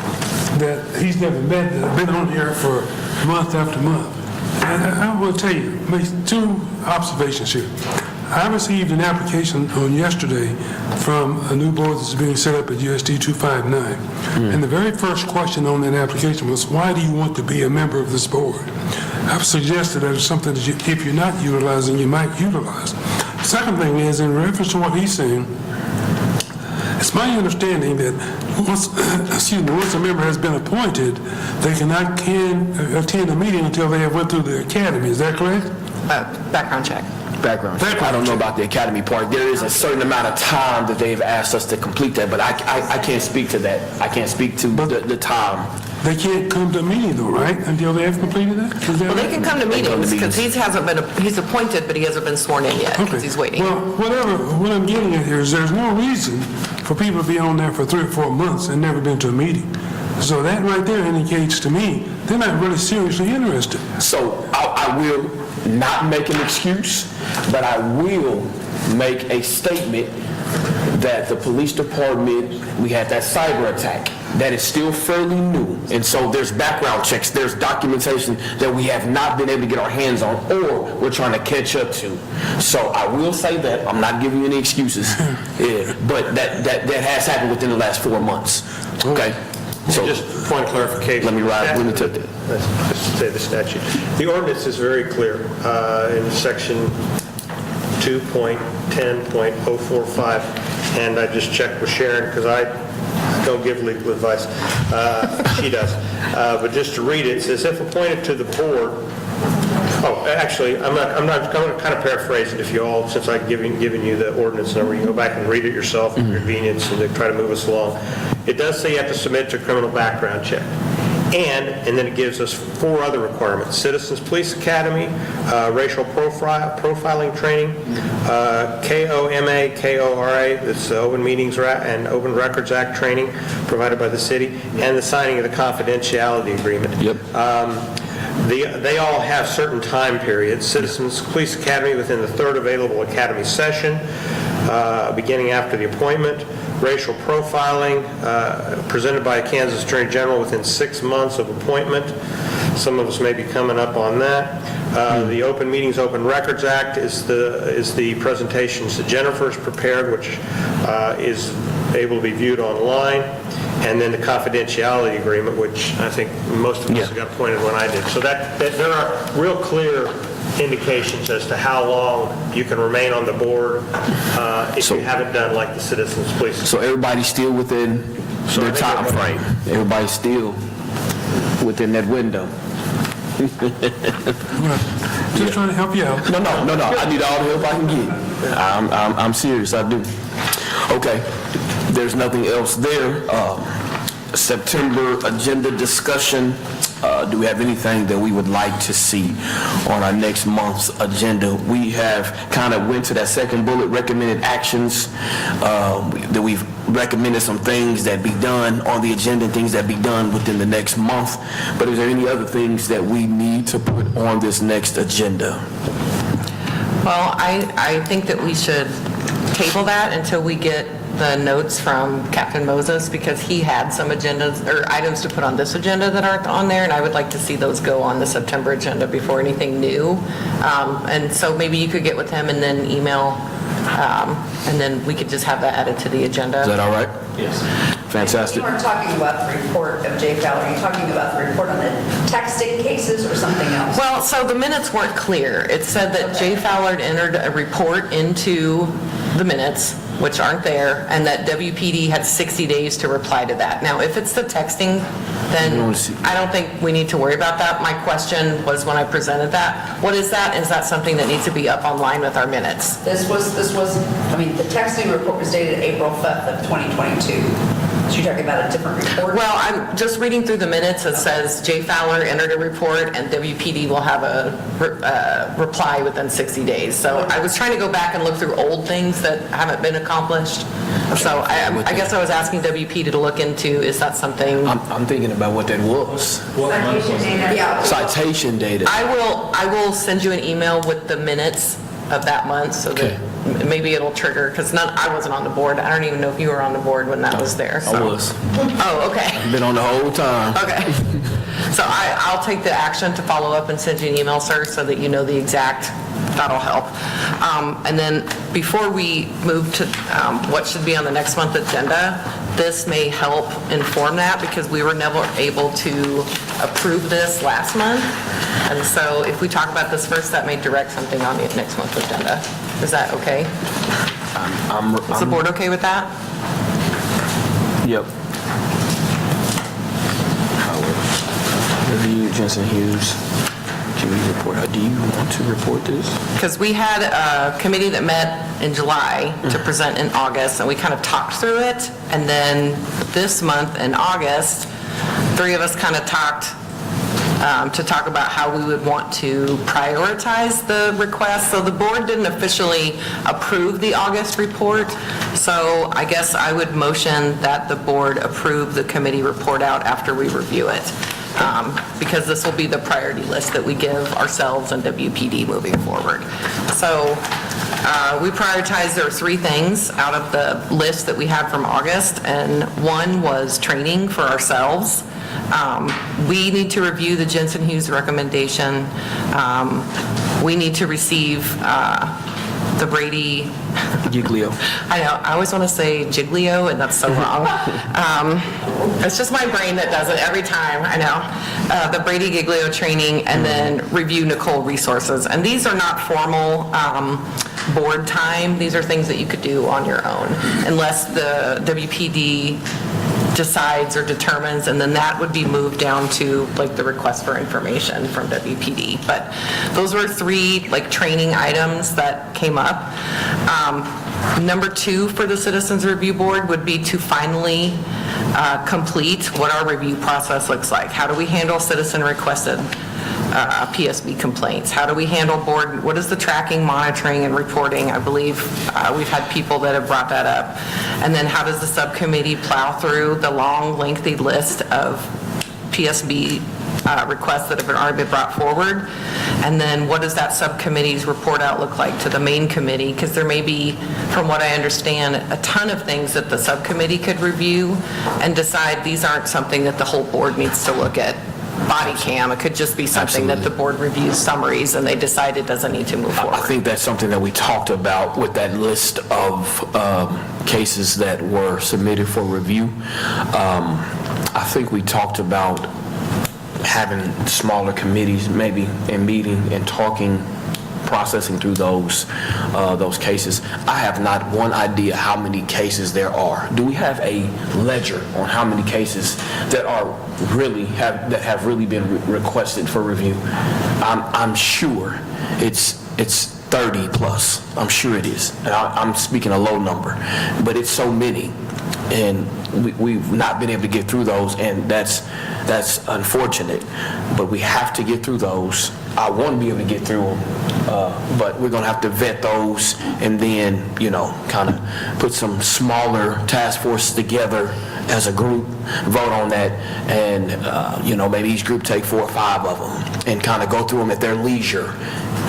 H: that he's never met that have been on here for month after month. And I will tell you, make 2 observations here. I received an application on yesterday from a new board that's being set up at USD 259. And the very first question on that application was, why do you want to be a member of this board? I've suggested that it's something that if you're not utilizing, you might utilize. Second thing is, in reference to what he's saying, it's my understanding that once a member has been appointed, they can attend a meeting until they have went through the academy. Is that correct?
B: Background check.
A: Background check. I don't know about the academy part. There is a certain amount of time that they've asked us to complete that, but I can't speak to that. I can't speak to the time.
H: They can't come to a meeting though, right? Until they have completed that? Is that
B: Well, they
H: right?
B: can come to meetings because he's appointed, but he hasn't been sworn in yet because he's waiting.
H: Well, what I'm getting at here is there's no reason for people to be on there for 3 or 4 months and never been to a meeting. So that right there indicates to me they're not really seriously interested.
A: So I will not make an excuse, but I will make a statement that the police department, we had that cyber attack. That is still fairly new. And so there's background checks, there's documentation that we have not been able to get our hands on or we're trying to catch up to. So I will say that, I'm not giving you any excuses, yeah, but that has happened within the last 4 months. Okay? So
C: Just point of clarification.
A: let me take that.
C: Let's just say the statute. The ordinance is very clear in section 2.10.045, and I just checked with Sharon because I don't give legal advice. She does. But just to read it, it says, if appointed to the board, actually, I'm going to kind of paraphrase it if you all, since I've given you the ordinance number, you can go back and read it yourself for convenience and to try to move us along. It does say you have to submit to a criminal background check. And then it gives us 4 other requirements: Citizens Police Academy, racial profiling training, KOMA, KORA, that's the Open Meetings and Open Records Act training provided by the city, and the signing of the confidentiality agreement.
A: Yep.
C: They all have certain time periods. Citizens Police Academy within the 3rd available academy session, beginning after the appointment. Racial profiling presented by a Kansas Attorney General within 6 months of appointment. Some of us may be coming up on that. The Open Meetings, Open Records Act is the presentations that Jennifer's prepared, which is able to be viewed online. And then the confidentiality agreement, which I think most of us got appointed when I did. So that there are real clear indications as to how long you can remain on the board if you haven't done like the Citizens Police.
A: So everybody's still within their time frame. Everybody's still within that window.
H: Just trying to help you out.
A: No. I need all the help I can get. I'm serious. I do. Okay. There's nothing else there. September agenda discussion. Do we have anything that we would like to see on our next month's agenda? We have kind of went to that second bullet, recommended actions, that we've recommended some things that be done on the agenda, things that be done within the next month. But is there any other things that we need to put on this next agenda?
B: Well, I think that we should table that until we get the notes from Captain Moses because he had some agendas or items to put on this agenda that aren't on there, and I would like to see those go on the September agenda before anything new. And so maybe you could get with him and then email, and then we could just have that added to the agenda.
A: Is that all right?
I: Yes.
A: Fantastic.
D: You weren't talking about the report of Jay Fowler, you're talking about the report on the texting cases or something else?
B: Well, so the minutes weren't clear. It said that Jay Fowler entered a report into the minutes, which aren't there, and that WPD had 60 days to reply to that. Now, if it's the texting, then I don't think we need to worry about that. My question was when I presented that, what is that? Is that something that needs to be up online with our minutes?
D: This was, I mean, the texting report was dated April 5th of 2022. So you're talking about a different report?
B: Well, I'm just reading through the minutes. It says Jay Fowler entered a report and WPD will have a reply within 60 days. So I was trying to go back and look through old things that haven't been accomplished. So I guess I was asking WPD to look into, is that something?
A: I'm thinking about what that was.
J: Citation data.
D: Yeah.
A: Citation data.
B: I will send you an email with the minutes of that month so that maybe it'll trigger, because I wasn't on the board. I don't even know if you were on the board when that was there.
A: I
B: So.
A: was.
B: Oh, okay.
A: Been on the whole time.
B: Okay. So I'll take the action to follow up and send you an email, sir, so that you know the exact, that'll help. And then before we move to what should be on the next month's agenda, this may help inform that because we were never able to approve this last month. And so if we talk about this first, that may direct something on the next month's agenda. Is that okay? Is the board okay with that?
A: Yep. Review Jensen Hughes. Committee report. Do you want to report this?
B: Because we had a committee that met in July to present in August, and we kind of talked through it. And then this month in August, three of us kind of talked to talk about how we would want to prioritize the request. So the board didn't officially approve the August report. So I guess I would motion that the board approve the committee report out after we review it. Because this will be the priority list that we give ourselves and WPD moving forward. So we prioritized, there were three things out of the list that we had from August, and one was training for ourselves. We need to review the Jensen Hughes recommendation. We need to receive the Brady...
A: Giglio.
B: I know, I always want to say Giglio, and that's so wrong. It's just my brain that does it every time, I know. The Brady Giglio training, and then review Nicole resources. And these are not formal board time. These are things that you could do on your own, unless the WPD decides or determines, and then that would be moved down to like the request for information from WPD. But those were three like training items that came up. Number two for the Citizens Review Board would be to finally complete what our review process looks like. How do we handle citizen requested PSB complaints? How do we handle board, what is the tracking, monitoring, and reporting? I believe we've had people that have brought that up. And then how does the subcommittee plow through the long, lengthy list of PSB requests that have already been brought forward? And then what does that subcommittee's report out look like to the main committee? Because there may be, from what I understand, a ton of things that the subcommittee could review and decide these aren't something that the whole board needs to look at. Body cam, it could just be something that the board reviews summaries and they decide it doesn't need to move forward.
A: I think that's something that we talked about with that list of cases that were submitted for review. I think we talked about having smaller committees maybe and meeting and talking, processing through those cases. I have not one idea how many cases there are. Do we have a ledger on how many cases that have really been requested for review? I'm sure it's 30 plus. I'm sure it is. And I'm speaking a low number, but it's so many, and we've not been able to get through those, and that's unfortunate. But we have to get through those. I want to be able to get through them, but we're going to have to vet those and then, kind of put some smaller task forces together as a group, vote on that, and, maybe each group take 4 or 5 of them and kind of go through them at their leisure,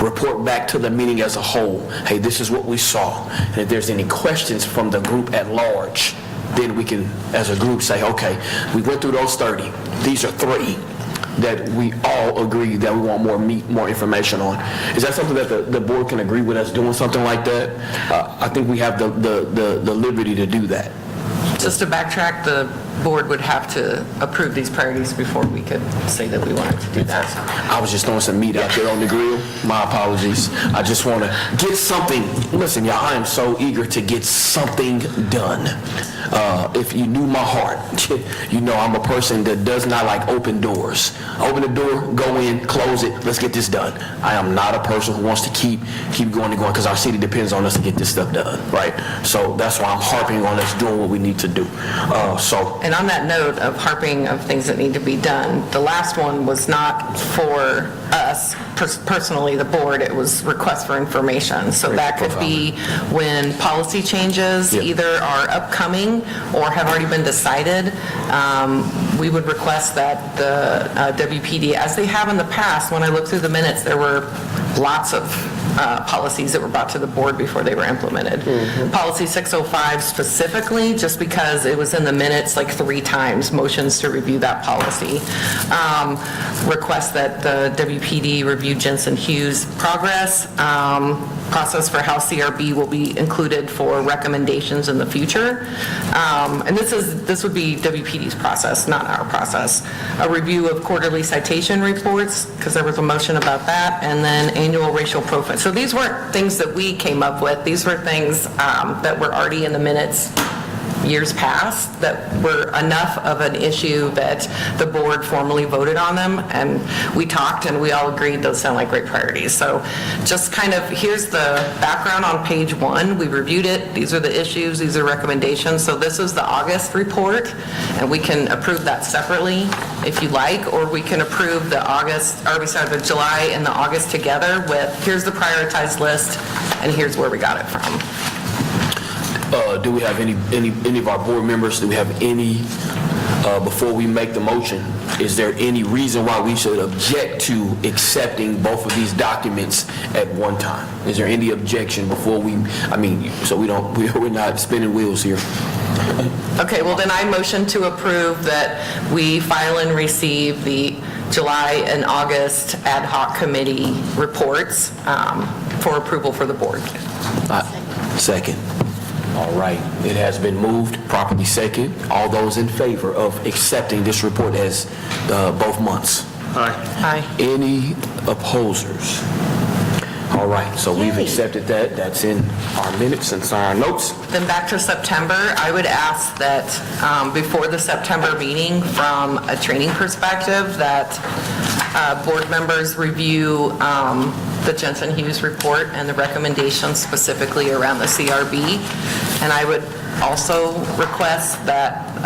A: report back to the meeting as a whole, hey, this is what we saw. And if there's any questions from the group at large, then we can, as a group, say, okay, we went through those 30. These are 3 that we all agree that we want more information on. Is that something that the board can agree with us doing something like that? I think we have the liberty to do that.
B: Just to backtrack, the board would have to approve these priorities before we could say that we wanted to do that.
A: I was just throwing some meat out there on the grill. My apologies. I just want to get something. Listen, y'all, I am so eager to get something done. If you knew my heart, you know I'm a person that does not like open doors. Open the door, go in, close it, let's get this done. I am not a person who wants to keep going and going because our city depends on us to get this stuff done, right? So that's why I'm harping on us doing what we need to do.
B: And on that note of harping of things that need to be done, the last one was not for us, personally, the board, it was request for information. So that could be when policy changes either are upcoming or have already been decided. We would request that the WPD, as they have in the past, when I looked through the minutes, there were lots of policies that were brought to the board before they were implemented. Policy 605 specifically, just because it was in the minutes like 3 times, motions to review that policy. Request that the WPD review Jensen Hughes' process for how CRB will be included for recommendations in the future. And this would be WPD's process, not our process. A review of quarterly citation reports, because there was a motion about that, and then annual racial profile. So these weren't things that we came up with. These were things that were already in the minutes years past that were enough of an issue that the board formally voted on them, and we talked and we all agreed those sound like great priorities. So just kind of, here's the background on page 1. We reviewed it. These are the issues. These are recommendations. So this is the August report, and we can approve that separately if you like, or we can approve the the July and the August together with, here's the prioritized list, and here's where we got it from.
A: Do we have any of our board members, do we have any, before we make the motion, is there any reason why we should object to accepting both of these documents at one time? Is there any objection before so we're not spinning wheels here?
B: Okay, well then I motion to approve that we file and receive the July and August ad hoc committee reports for approval for the board.
A: Second. All right, it has been moved, properly second. All those in favor of accepting this report as both months?
B: Aye.
A: Any opposers? All right, so we've accepted that. That's in our minutes and our notes.
B: Then back to September, I would ask that before the September meeting, from a training perspective, that board members review the Jensen Hughes report and the recommendations specifically around the CRB. And I would also request that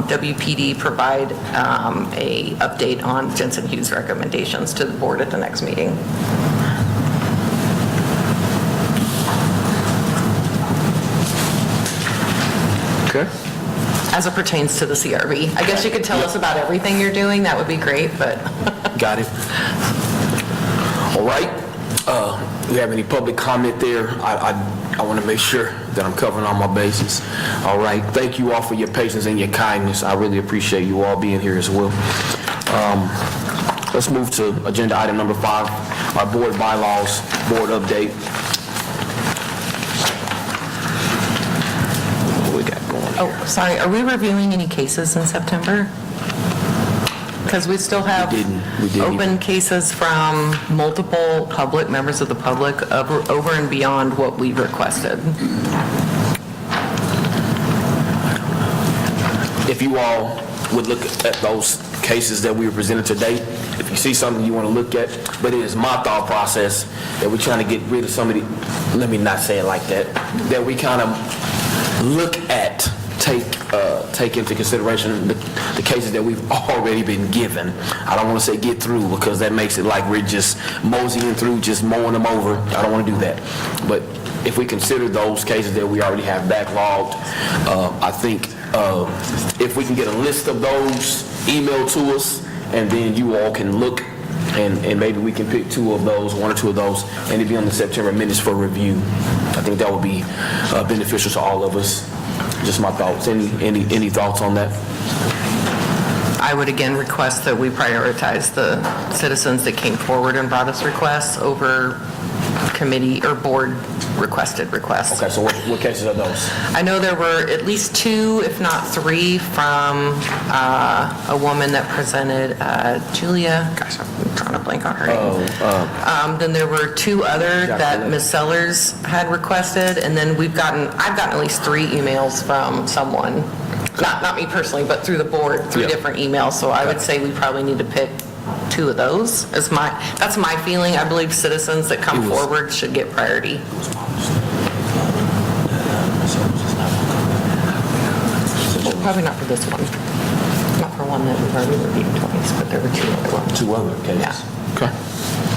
B: WPD provide a update on Jensen Hughes recommendations to the board at the next meeting.
A: Okay.
B: As it pertains to the CRB. I guess you could tell us about everything you're doing, that would be great, but.
A: Got it. All right. Do we have any public comment there? I want to make sure that I'm covering all my bases. All right. Thank you all for your patience and your kindness. I really appreciate you all being here as well. Let's move to agenda item number 5, our board bylaws, board update. What we got going here?
B: Oh, sorry, are we reviewing any cases in September? Because we still have
A: We didn't
B: open cases from multiple members of the public over and beyond what we requested.
A: If you all would look at those cases that we were presented today, if you see something you want to look at, but it is my thought process that we're trying to get rid of some of the, let me not say it like that we kind of look at, take into consideration the cases that we've already been given. I don't want to say get through, because that makes it like we're just moseying through, just mowing them over. I don't want to do that. But if we consider those cases that we already have backlogged, I think If we can get a list of those emailed to us, and then you all can look, and maybe we can pick two of those, one or two of those, and it'd be on the September minutes for review. I think that would be beneficial to all of us. Just my thoughts. Any thoughts on that?
B: I would again request that we prioritize the citizens that came forward and brought us requests over committee or board requested requests.
A: Okay, so what cases are those?
B: I know there were at least 2, if not 3, from a woman that presented, Julia, gosh, I'm trying to blank on her name. Then there were 2 other that Ms. Sellers had requested, and then I've gotten at least 3 emails from someone, not me personally, but through the board, 3 different emails, so I would say we probably need to pick 2 of those. That's my feeling. I believe citizens that come forward should get priority. Well, probably not for this one. Not for one that we've already reviewed twice, but there were 2 other ones.
A: 2 other cases?
B: Yeah.
A: Okay.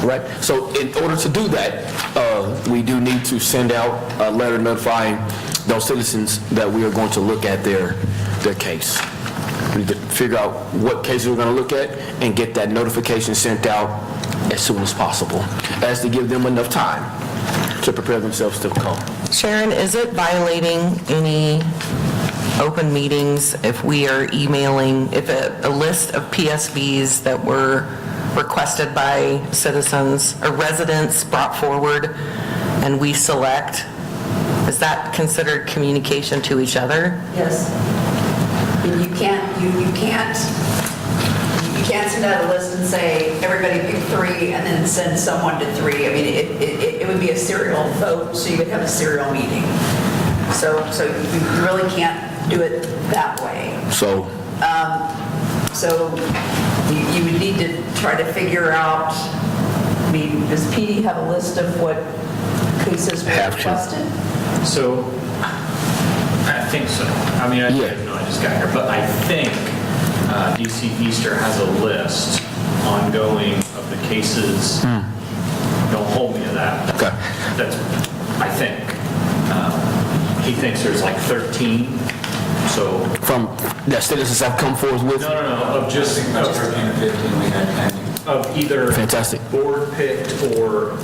A: Right. So in order to do that, we do need to send out a letter notifying those citizens that we are going to look at their case. We need to figure out what cases we're going to look at and get that notification sent out as soon as possible, as to give them enough time to prepare themselves to come.
B: Sharon, is it violating any open meetings if we are emailing, if a list of PSVs that were requested by citizens or residents brought forward and we select, is that considered communication to each other?
D: Yes. And you can't send out a list and say, everybody pick 3, and then send someone to 3. I mean, it would be a serial vote, so you would have a serial meeting. So you really can't do it that way.
A: So
D: You would need to try to figure out, I mean, does PD have a list of what cases were requested?
I: So, I think so. I mean, I didn't know, I just got here, but I think DC Easter has a list ongoing of the cases. Don't hold me to that.
A: Okay.
I: That's, I think. He thinks there's like 13, so.
A: From that citizens have come forward with?
I: No, of just,
K: 13 or 15 we had pending.
I: of either.
A: Fantastic.
I: Board picked or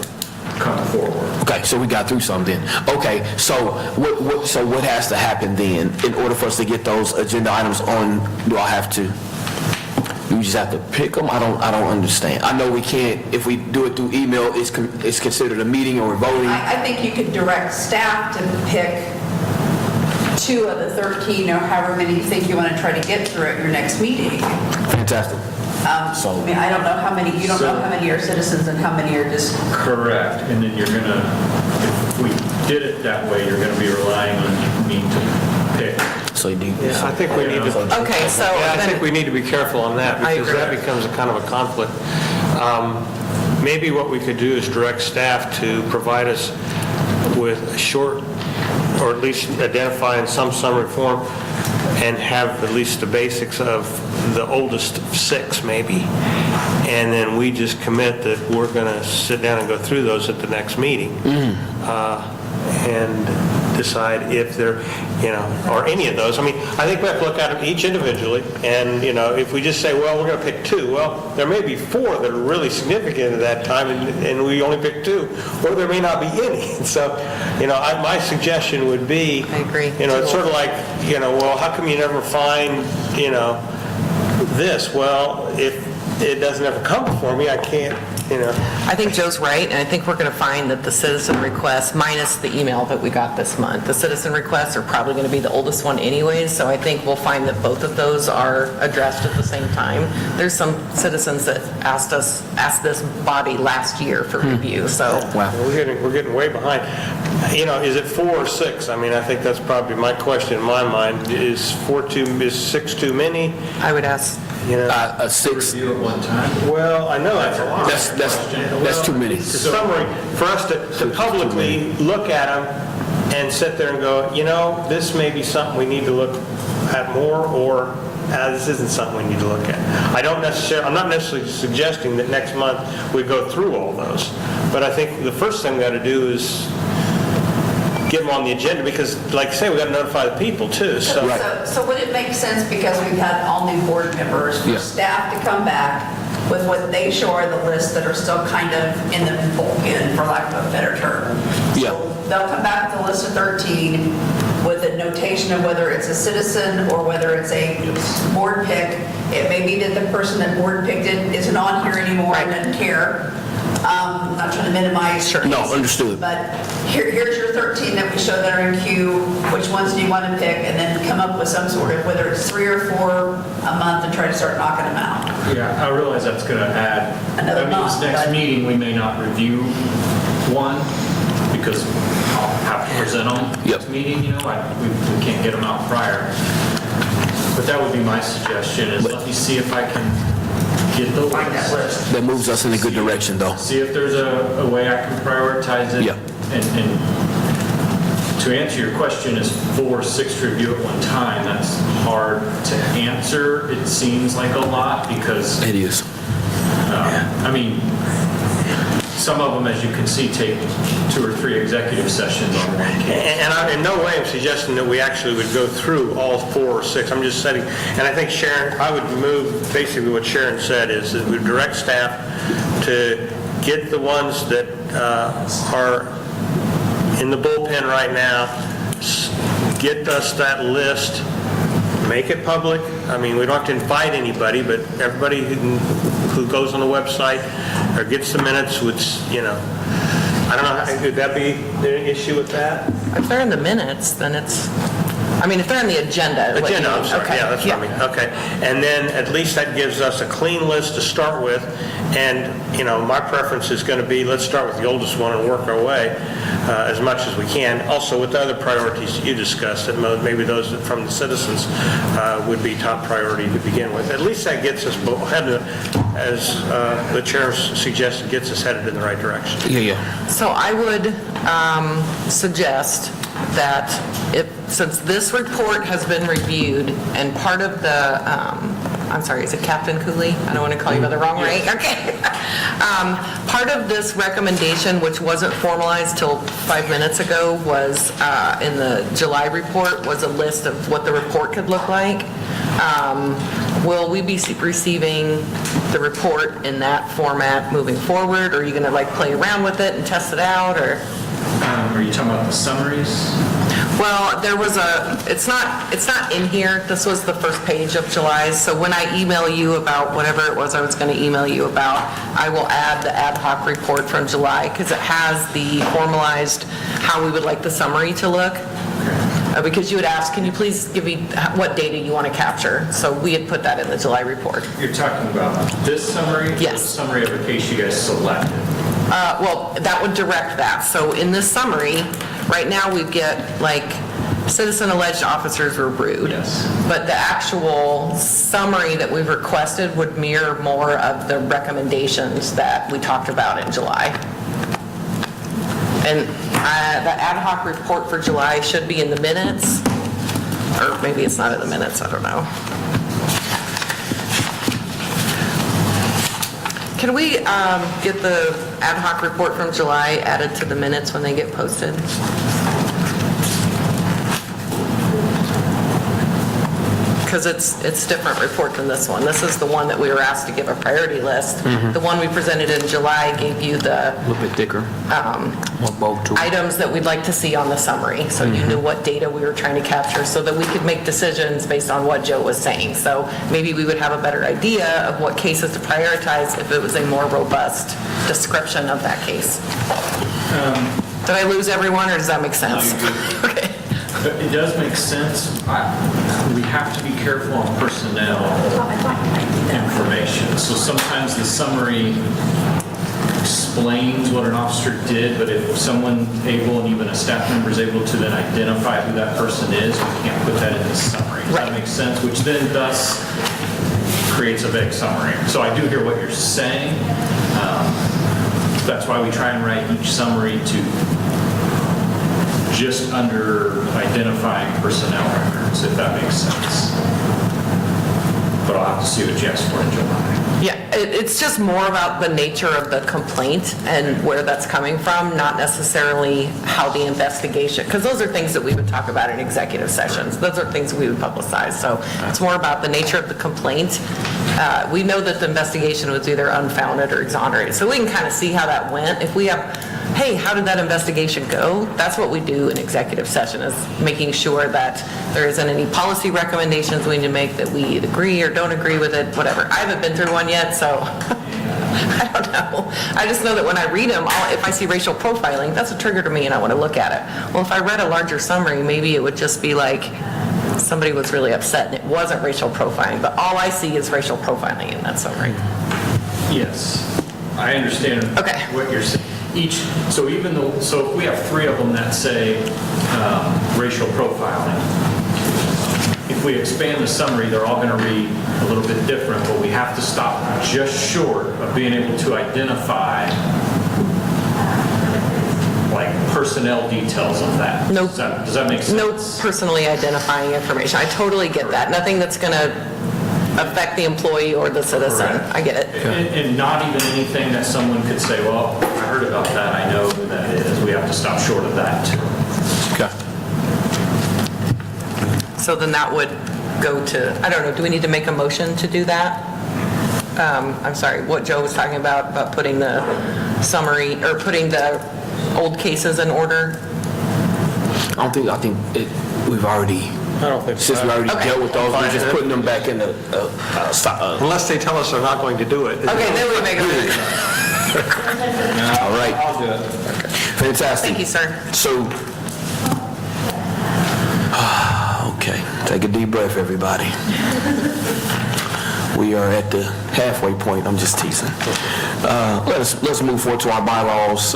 I: come forward.
A: Okay, so we got through some then. Okay, so what has to happen then in order for us to get those agenda items on? Do we just have to pick them? I don't understand. I know we can't, if we do it through email, it's considered a meeting or we're voting.
D: I think you could direct staff to pick 2 of the 13 or however many you think you want to try to get through at your next meeting.
A: Fantastic.
D: I mean, I don't know how many, you don't know how many are citizens and how many are just.
I: Correct, and then you're gonna, if we did it that way, you're gonna be relying on me to pick.
A: So you need.
C: Yeah, I think we need to.
B: Okay, so
C: Yeah, I
B: then-
C: think we need to be careful on that,
B: I
C: because
B: agree.
C: that becomes a kind of a conflict. Maybe what we could do is direct staff to provide us with a short, or at least identify in some summary form, and have at least the basics of the oldest 6, maybe. And then we just commit that we're going to sit down and go through those at the next meeting. And decide if there, or any of those. I mean, I think we have to look at them each individually, and, if we just say, well, we're going to pick 2, well, there may be 4 that are really significant at that time, and we only pick 2, or there may not be any. So, my suggestion would be,
B: I agree.
C: It's sort of like, well, how come you never find, this? Well, if it doesn't ever come before me, I can't,
B: I think Joe's right, and I think we're going to find that the citizen requests, minus the email that we got this month, the citizen requests are probably going to be the oldest one anyways, so I think we'll find that both of those are addressed at the same time. There's some citizens that asked this body last year for review, so.
A: Wow.
C: We're getting way behind. Is it 4 or 6? I mean, I think that's probably my question in my mind. Is 6 too many?
B: I would ask.
A: A 6.
K: Review at one time.
C: Well, I know that's a lot.
A: That's too many.
C: Summary, for us to publicly look at them and sit there and go, this may be something we need to look at more, or this isn't something we need to look at. I'm not necessarily suggesting that next month we go through all those, but I think the first thing we got to do is get them on the agenda, because like I say, we got to notify the people too, so.
D: So would it make sense, because we've had all new board members, for
A: Yeah.
D: staff to come back with what they show are the lists that are still kind of in the bullpen, for lack of a better term?
A: Yeah.
D: So they'll come back with a list of 13 with a notation of whether it's a citizen or whether it's a board pick. It may be that the person that board picked it isn't on here anymore and doesn't care. Not trying to minimize.
A: No, understood.
D: But here's your 13 that we show that are in queue, which ones do you want to pick? And then come up with some sort of, whether it's 3 or 4 a month, and try to start knocking them out.
I: Yeah, I realize that's going to add,
D: Another
I: that means
D: month,
I: next
D: but-
I: meeting, we may not review one, because I'll have to present them
A: Yep.
I: next meeting, we can't get them out prior. But that would be my suggestion, is let me see if I can get the
D: Find that list.
A: That moves us in a good direction, though.
I: See if there's a way I can prioritize it.
A: Yeah.
I: And to answer your question, is 4 or 6 to review at one time, that's hard to answer. It seems like a lot, because
A: It is.
I: some of them, as you can see, take 2 or 3 executive sessions on one case.
C: And I, in no way am suggesting that we actually would go through all 4 or 6. I'm just setting, and I think Sharon, I would move, basically what Sharon said is that we direct staff to get the ones that are in the bullpen right now, get us that list, make it public. We don't have to invite anybody, but everybody who goes on the website or gets the minutes would, I don't know, could that be an issue with that?
B: If they're in the minutes, then it's, if they're in the agenda. what you
C: Agenda, I'm
B: mean.
C: sorry,
B: Okay,
C: yeah, that's what I mean, okay. And then at least that gives us a clean list to start with, and, my preference is going to be, let's start with the oldest one and work our way as much as we can. Also, with the other priorities that you discussed, that maybe those from the citizens would be top priority to begin with. At least that gets us, as the chair suggested, gets us headed in the right direction.
A: Yeah.
B: So I would suggest that since this report has been reviewed, and part of the, I'm sorry, is it Captain Cooley? I don't want to call you by the wrong rank. Okay. Part of this recommendation, which wasn't formalized till 5 minutes ago, was in the July report, was a list of what the report could look like. Will we be receiving the report in that format moving forward? Or are you going to play around with it and test it out, or?
I: Are you talking about the summaries?
B: Well, there was it's not in here. This was the first page of July's. So when I email you about whatever it was I was going to email you about, I will add the ad hoc report from July, because it has the formalized how we would like the summary to look. Because you had asked, can you please give me what data you want to capture? So we had put that in the July report.
I: You're talking about this summary?
B: Yes.
I: Or the summary of a case you guys selected?
B: Well, that would direct that. So in this summary, right now we get citizen alleged officers were rude.
I: Yes.
B: But the actual summary that we've requested would mirror more of the recommendations that we talked about in July. And the ad hoc report for July should be in the minutes, or maybe it's not in the minutes, I don't know. Can we get the ad hoc report from July added to the minutes when they get posted? Because it's a different report than this one. This is the one that we were asked to give a priority list. The one we presented in July gave you the
A: A little bit thicker. More bold to it.
B: items that we'd like to see on the summary, so you knew what data we were trying to capture, so that we could make decisions based on what Joe was saying. So maybe we would have a better idea of what cases to prioritize if it was a more robust description of that case. Did I lose everyone, or does that make sense? Okay.
I: But it does make sense. We have to be careful on personnel information. So sometimes the summary explains what an officer did, but if someone able, and even a staff member is able to then identify who that person is, we can't put that in the summary. Does that make sense? Which then thus creates a vague summary. So I do hear what you're saying. That's why we try and write each summary to just under identifying personnel records, if that makes sense. But I'll have to see what you asked for in July.
B: Yeah, it's just more about the nature of the complaint and where that's coming from, not necessarily how the investigation, because those are things that we would talk about in executive sessions. Those are things we would publicize. So it's more about the nature of the complaint. We know that the investigation was either unfounded or exonerated, so we can kind of see how that went. If we have, hey, how did that investigation go? That's what we do in executive session, is making sure that there isn't any policy recommendations we need to make, that we agree or don't agree with it, whatever. I haven't been through one yet, so I don't know. I just know that when I read them, if I see racial profiling, that's a trigger to me and I want to look at it. Well, if I read a larger summary, maybe it would just be like, somebody was really upset and it wasn't racial profiling, but all I see is racial profiling in that summary.
I: Yes, I understand
B: Okay.
I: what you're saying. So if we have 3 of them that say racial profiling, if we expand the summary, they're all going to read a little bit different, but we have to stop just short of being able to identify like personnel details of that.
B: Nope.
I: Does that make sense?
B: No personally identifying information. I totally get that. Nothing that's going to affect the employee or the citizen.
I: Correct.
B: I get it.
I: And not even anything that someone could say, well, I heard about that, I know who that is. We have to stop short of that too.
A: Okay.
B: So then that would go to, I don't know, do we need to make a motion to do that? I'm sorry, what Joe was talking about putting the summary, or putting the old cases in order?
A: I think we've already, since we already dealt with those, we're just putting them back in the,
C: Unless they tell us they're not going to do it.
B: Okay, then we make a motion.
A: all right.
K: I'll do it.
A: Fantastic.
B: Thank you, sir.
A: So, okay, take a deep breath, everybody. We are at the halfway point. I'm just teasing. Let's move forward to our bylaws.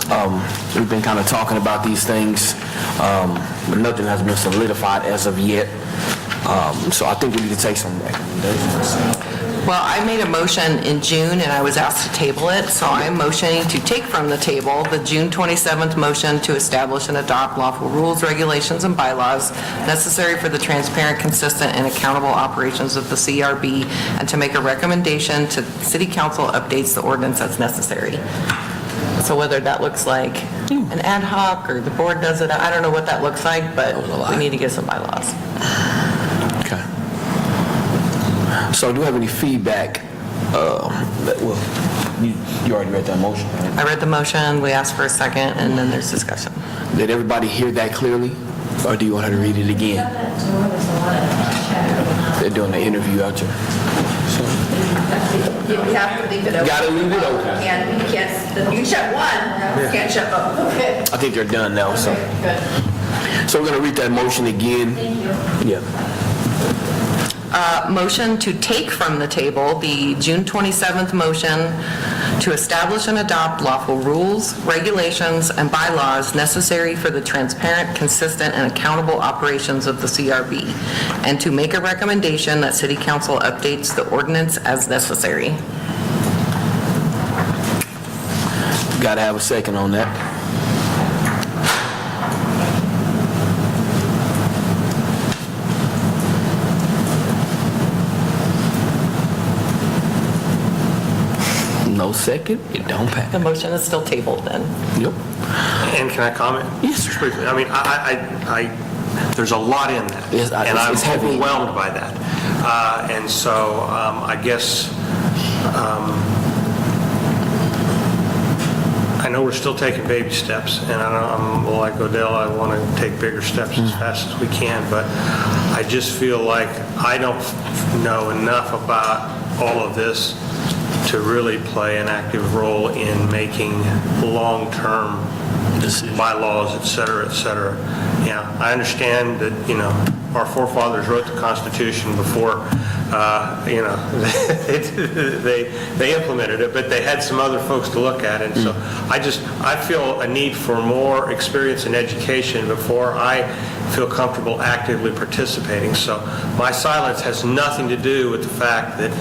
A: We've been kind of talking about these things, but nothing has been solidified as of yet. So I think we need to take some recommendations.
B: Well, I made a motion in June, and I was asked to table it, so I am motioning to take from the table the June 27th motion to establish and adopt lawful rules, regulations, and bylaws necessary for the transparent, consistent, and accountable operations of the CRB, and to make a recommendation to City Council updates the ordinance as necessary. So whether that looks like an ad hoc, or the board does it, I don't know what that looks like, but we need to get some bylaws.
A: Okay. So do you have any feedback? You already read that motion, right?
B: I read the motion, we asked for a second, and then there's discussion.
A: Did everybody hear that clearly? Or do you want her to read it again? They're doing an interview out there.
D: You have to leave it open.
A: Gotta leave it open.
D: You can shut one, you can't shut both. Okay.
A: I think they're done now, so.
D: Good.
A: So we're going to read that motion again. Thank you. Yeah.
B: Motion to take from the table the June 27th motion to establish and adopt lawful rules, regulations, and bylaws necessary for the transparent, consistent, and accountable operations of the CRB, and to make a recommendation that City Council updates the ordinance as necessary.
A: Got to have a second on that. No second, it don't pass.
B: The motion is still tabled then.
A: Yep.
C: And can I comment?
A: Yes, sir.
C: Briefly. I mean, there's a lot in that.
A: Yes,
C: and I'm
A: it's heavy.
C: overwhelmed by that. And so I guess, I know we're still taking baby steps, and I'm like Odell, I want to take bigger steps as fast as we can, but I just feel like I don't know enough about all of this to really play an active role in making long-term bylaws, et cetera, et cetera. Yeah, I understand that, our forefathers wrote the Constitution before, they implemented it, but they had some other folks to look at it. And so I feel a need for more experience and education before I feel comfortable actively participating. So my silence has nothing to do with the fact that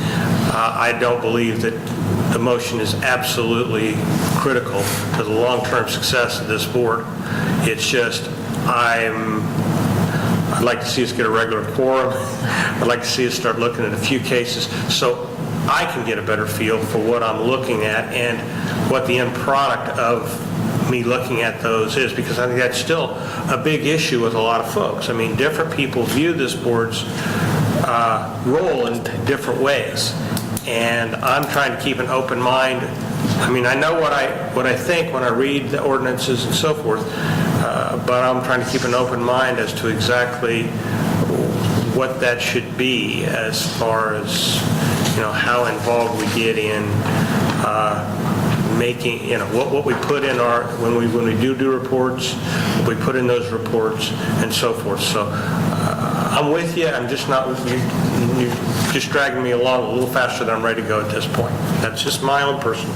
C: I don't believe that the motion is absolutely critical to the long-term success of this board. It's just, I'd like to see us get a regular quorum. I'd like to see us start looking at a few cases. So I can get a better feel for what I'm looking at and what the end product of me looking at those is, because I think that's still a big issue with a lot of folks. I mean, different people view this board's role in different ways, and I'm trying to keep an open mind. I mean, I know what I think when I read the ordinances and so forth, but I'm trying to keep an open mind as to exactly what that should be as far as, how involved we get in making, what we put in our, when we do reports, we put in those reports and so forth. So I'm with you. I'm just not, you're just dragging me along a little faster than I'm ready to go at this point. That's just my own personal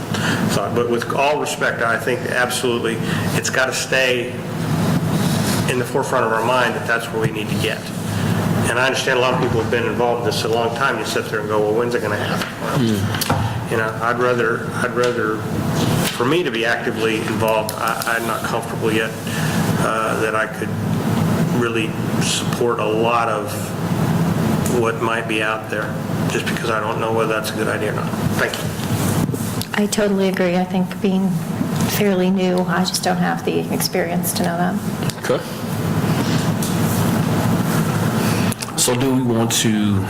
C: thought. But with all respect, I think absolutely it's got to stay in the forefront of our mind that that's where we need to get. And I understand a lot of people have been involved in this a long time. You sit there and go, well, when's it going to happen? Well, I'd rather, for me to be actively involved, I'm not comfortable yet that I could really support a lot of what might be out there, just because I don't know whether that's a good idea or not. Thank you.
M: I totally agree. I think being fairly new, I just don't have the experience to know that.
A: Okay. So do we want to,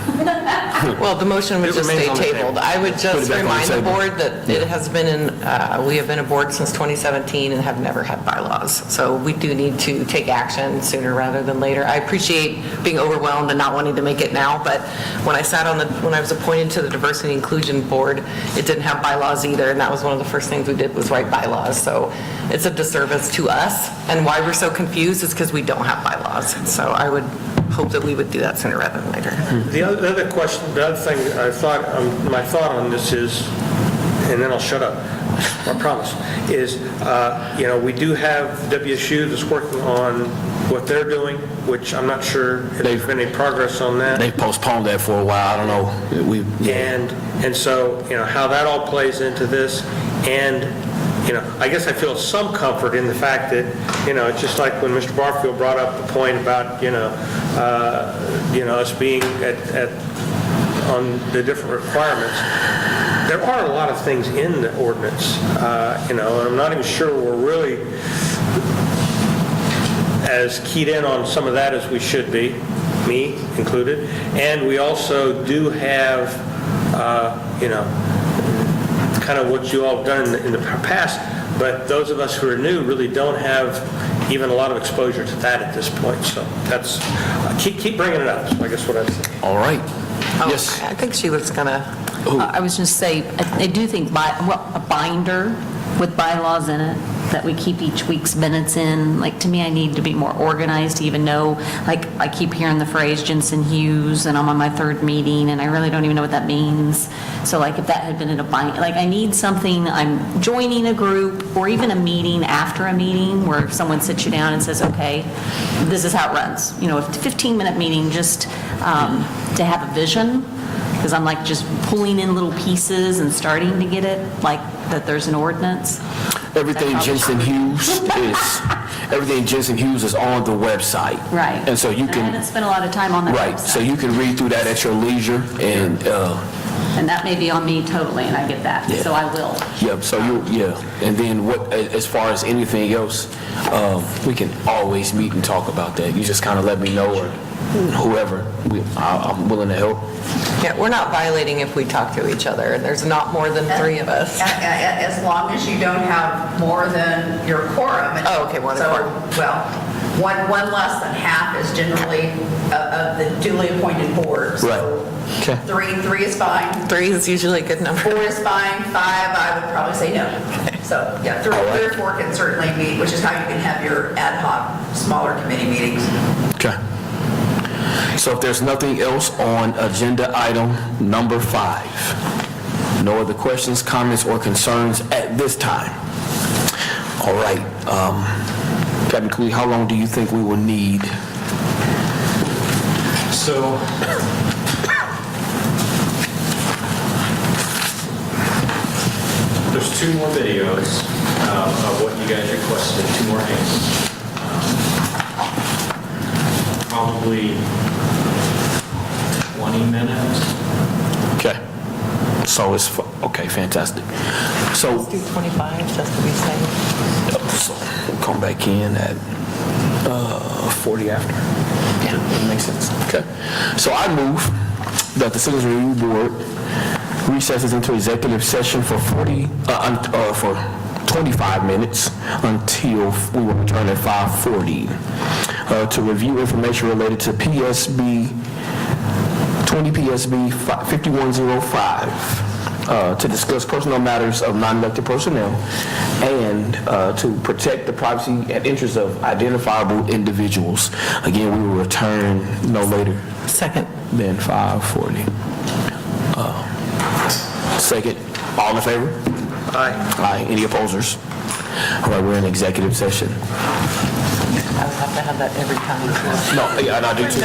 B: Well, the motion would
C: It
B: just
C: remains
B: stay
C: on the table.
B: tabled. I would
A: Put
B: just
A: it back on the
B: remind the
A: table.
B: board that it has been in, we have been a board since 2017 and have never had bylaws. So we do need to take action sooner rather than later. I appreciate being overwhelmed and not wanting to make it now, but when I sat on when I was appointed to the Diversity and Inclusion Board, it didn't have bylaws either, and that was one of the first things we did was write bylaws. So it's a disservice to us, and why we're so confused is because we don't have bylaws. So I would hope that we would do that sooner rather than later.
C: The other question, the other thing I thought, my thought on this is, and then I'll shut up, I promise, is, we do have WSU that's working on what they're doing, which I'm not sure if there's been any progress on that.
A: they postponed that for a while, I don't know.
C: And so, how that all plays into this, and, I guess I feel some comfort in the fact that, it's just like when Mr. Barfield brought up the point about, us being on the different requirements. There are a lot of things in the ordinance, and I'm not even sure we're really as keyed in on some of that as we should be, me included. And we also do have, kind of what you all have done in the past, but those of us who are new really don't have even a lot of exposure to that at this point. So that's, keep bringing it up, so I guess what I'd say.
A: All right.
B: Oh,
A: Yes.
B: I think Sheila's gonna,
L: I was just say, I do think a binder with bylaws in it that we keep each week's minutes in, like, to me, I need to be more organized to even know, like, I keep hearing the phrase Jensen Hughes, and I'm on my third meeting, and I really don't even know what that means. So, like, if that had been in a bind, like, I need something, I'm joining a group, or even a meeting after a meeting, where someone sits you down and says, okay, this is how it runs. A 15-minute meeting, just to have a vision, because I'm like just pulling in little pieces and starting to get it, like that there's an ordinance.
A: Everything Jensen Hughes is on the website.
L: Right.
A: And so you
L: I
A: can,
L: haven't spent a lot of time on that
A: right, so
L: website.
A: you can read through that at your leisure, and,
L: And that may be on me totally, and I get that,
A: Yeah.
L: so I will.
A: and then as far as anything else, we can always meet and talk about that. You just kind of let me know, or whoever, I'm willing to help.
B: yeah, we're not violating if we talk to each other, and there's not more than 3 of us.
D: As long as you don't have more than your quorum.
B: Oh, okay, more than quorum.
D: Well, one less than half is generally of the duly appointed board. So
A: Right. Okay.
D: Three is fine,
B: 3 is usually a good number.
D: 4 is fine, 5, I would probably say no. So, yeah, 3 or 4 can certainly meet, which is how you can have your ad hoc, smaller committee meetings.
A: Okay. So if there's nothing else on agenda item number 5, no other questions, comments, or concerns at this time? All right. Captain Cooley, how long do you think we will need?
I: So, there's 2 more videos of what you guys requested, 2 more hands. Probably 20 minutes.
A: Okay. So it's, okay, fantastic. So,
B: Let's do 25, just to be safe.
A: so we'll come back in at 40 after. Yeah. That makes sense. Okay. So I move that the Citizens Review Board recesses into executive session for 25 minutes until we will return at 5:40 to review information related to PSB 20 PSB 5105, to discuss personnel matters of non-elected personnel and to protect the privacy and interests of identifiable individuals. Again, we will return no later
B: Second.
A: than 5:40. Second, all in favor?
C: Aye.
A: Aye. Any opposers? All right, we're in executive session.
B: I would have to have that every time.
A: No, yeah, and I do too.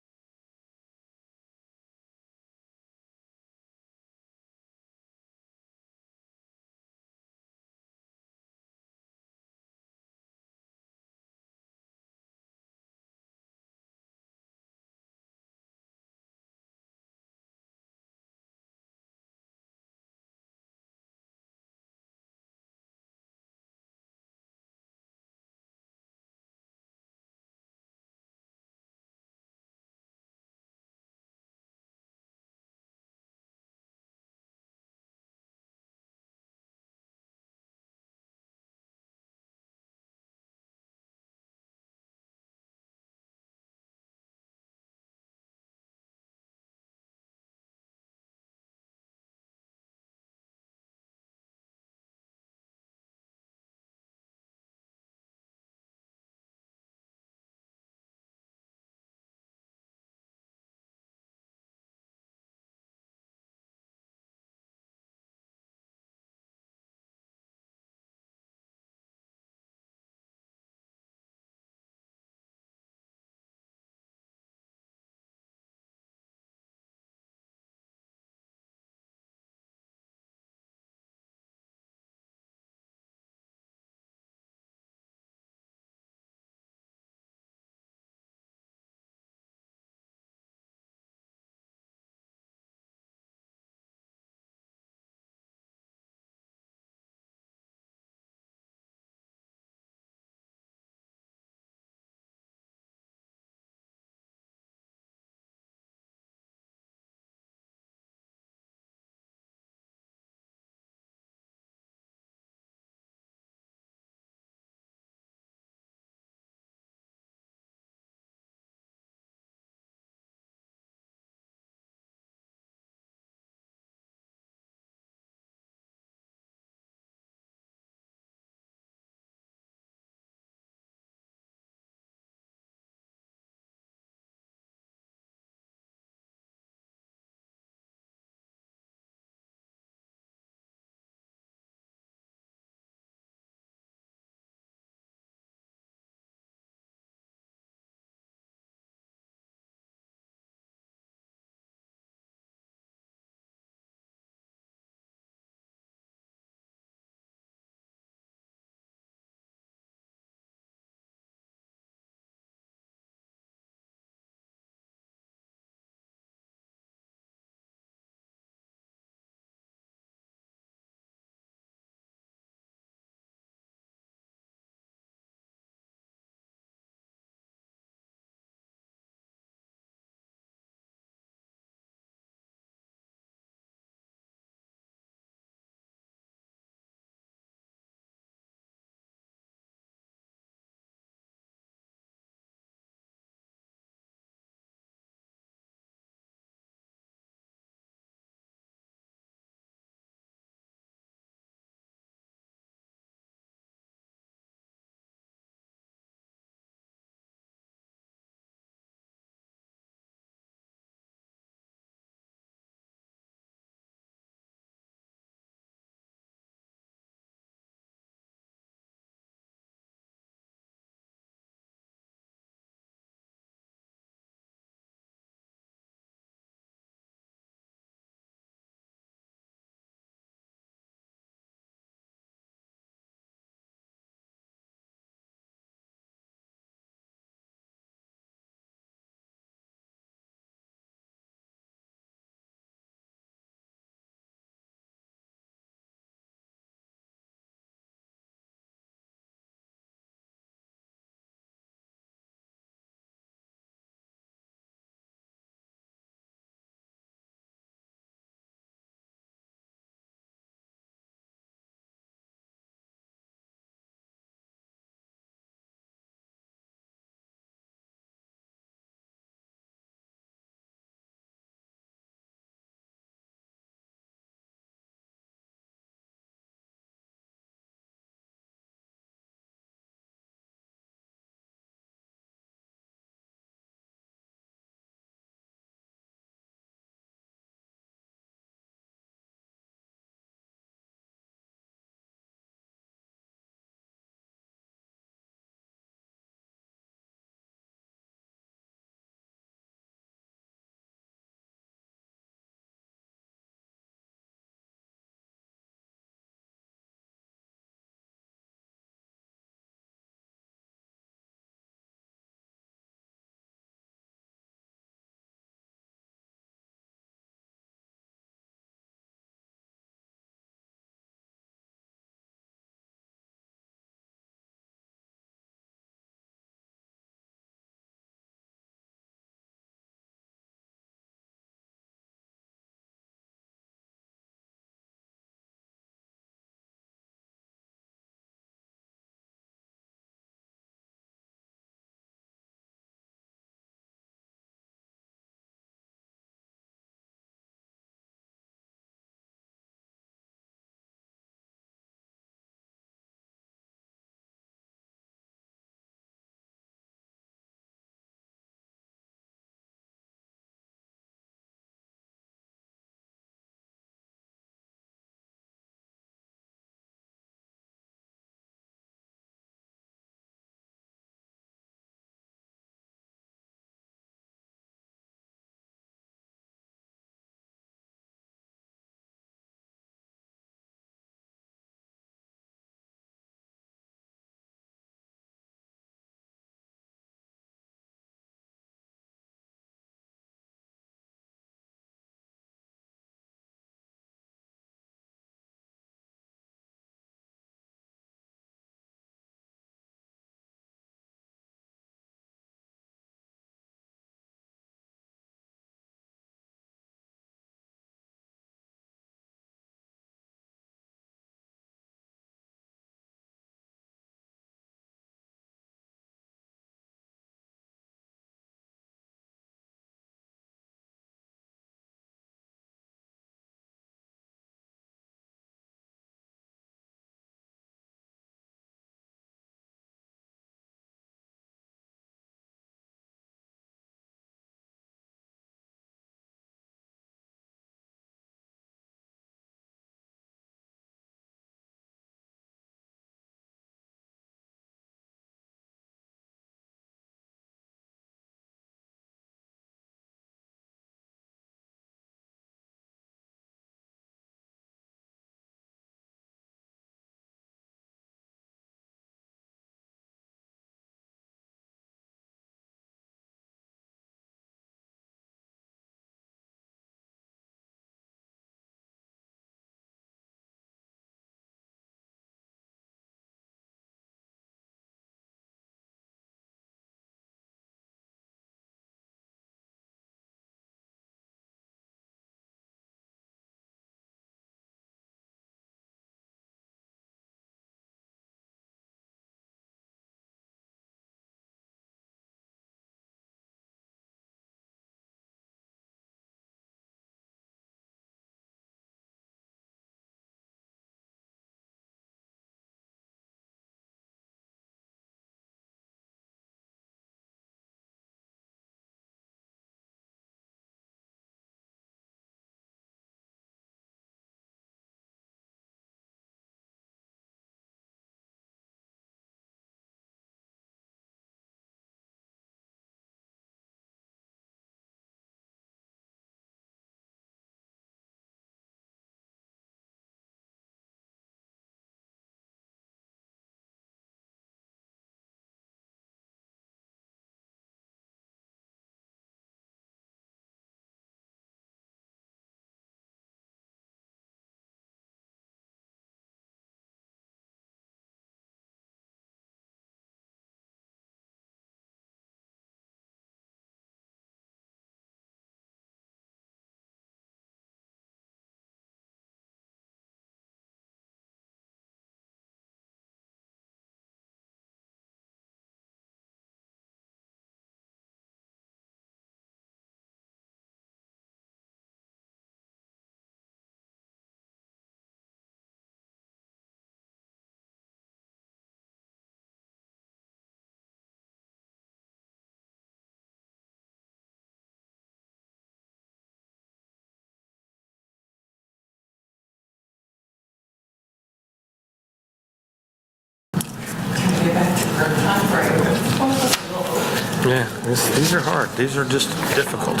C: Yeah, these are hard. These are just difficult.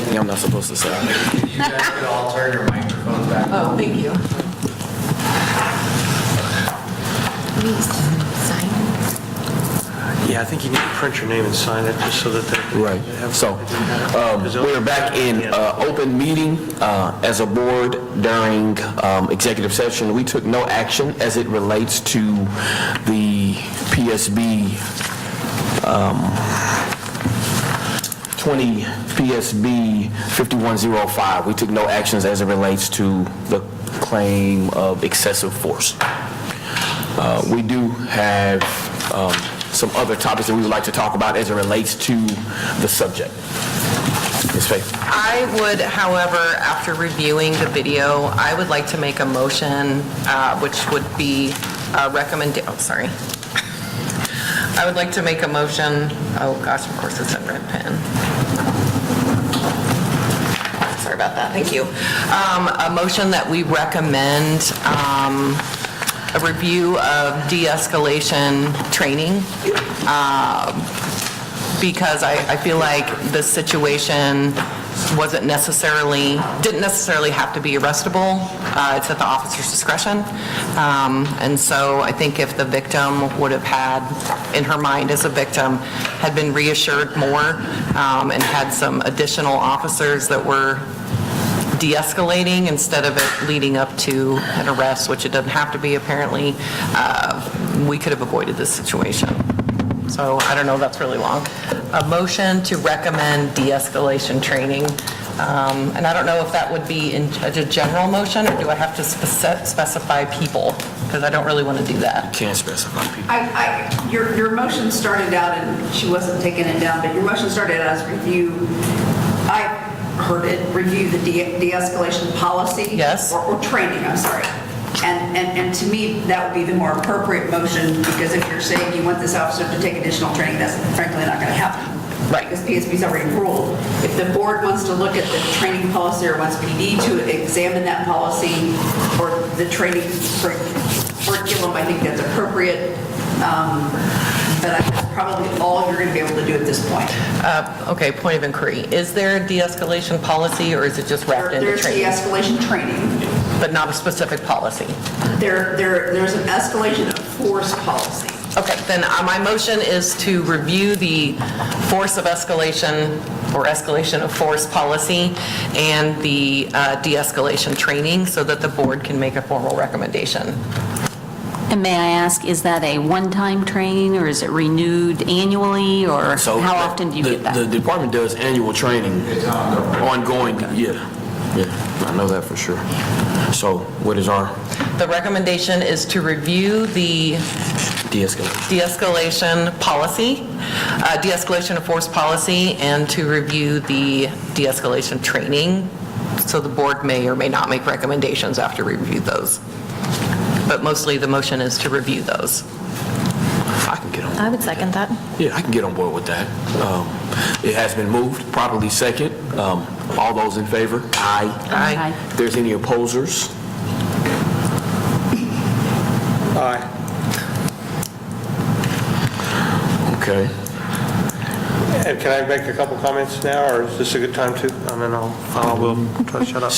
A: Yeah, I'm not supposed to say.
K: You guys could all turn your microphones back on.
B: Oh, thank you.
C: Yeah, I think you need to print your name and sign it just so that they...
A: Right. So, we're back in open meeting as a board during executive session. We took no action as it relates to the PSB 5105. We took no actions as it relates to the claim of excessive force. We do have some other topics that we would like to talk about as it relates to the subject. Ms. Faith?
B: I would, however, after reviewing the video, I would like to make a motion, which would be I would like to make a motion, oh gosh, of course it's in red pen. Sorry about that, thank you. A motion that we recommend a review of de-escalation training, because I feel like the situation didn't necessarily have to be arrestable. It's at the officer's discretion. And so I think if the victim would have had, in her mind as a victim, had been reassured more and had some additional officers that were de-escalating instead of it leading up to an arrest, which it doesn't have to be apparently, we could have avoided this situation. So I don't know, that's really long. A motion to recommend de-escalation training. And I don't know if that would be a general motion, or do I have to specify people? Because I don't really want to do that.
A: Can't specify people.
D: Your motion started out, and she wasn't taking it down, but your motion started out as review. I heard it, review the de-escalation policy.
B: Yes.
D: Or training, I'm sorry. And to me, that would be the more appropriate motion, because if you're saying you want this officer to take additional training, that's frankly not going to happen.
B: Right.
D: Because PSB's already ruled. If the board wants to look at the training policy or wants PD to examine that policy or the training curriculum, I think that's appropriate. But that's probably all you're going to be able to do at this point.
B: Okay, point of inquiry. Is there a de-escalation policy, or is it just wrapped into
D: There's
B: training?
D: de-escalation training.
B: But not a specific policy?
D: There's an escalation of force policy.
B: Okay, then my motion is to review the force of escalation or escalation of force policy and the de-escalation training so that the board can make a formal recommendation.
L: And may I ask, is that a one-time training, or is it renewed annually, or how often do you get that?
A: The department does annual training.
K: It's ongoing.
A: Yeah, I know that for sure. So what is our
B: The recommendation is to review the de-escalation policy, de-escalation of force policy, and to review the de-escalation training, so the board may or may not make recommendations after we review those. But mostly the motion is to review those.
A: I can get on.
M: I would second that.
A: Yeah, I can get on board with that. It has been moved, properly second. All those in favor? Aye.
B: Aye.
A: If there's any opposers?
C: Aye.
A: Okay.
C: And can I make a couple comments now, or is this a good time to? And then I will try to shut up.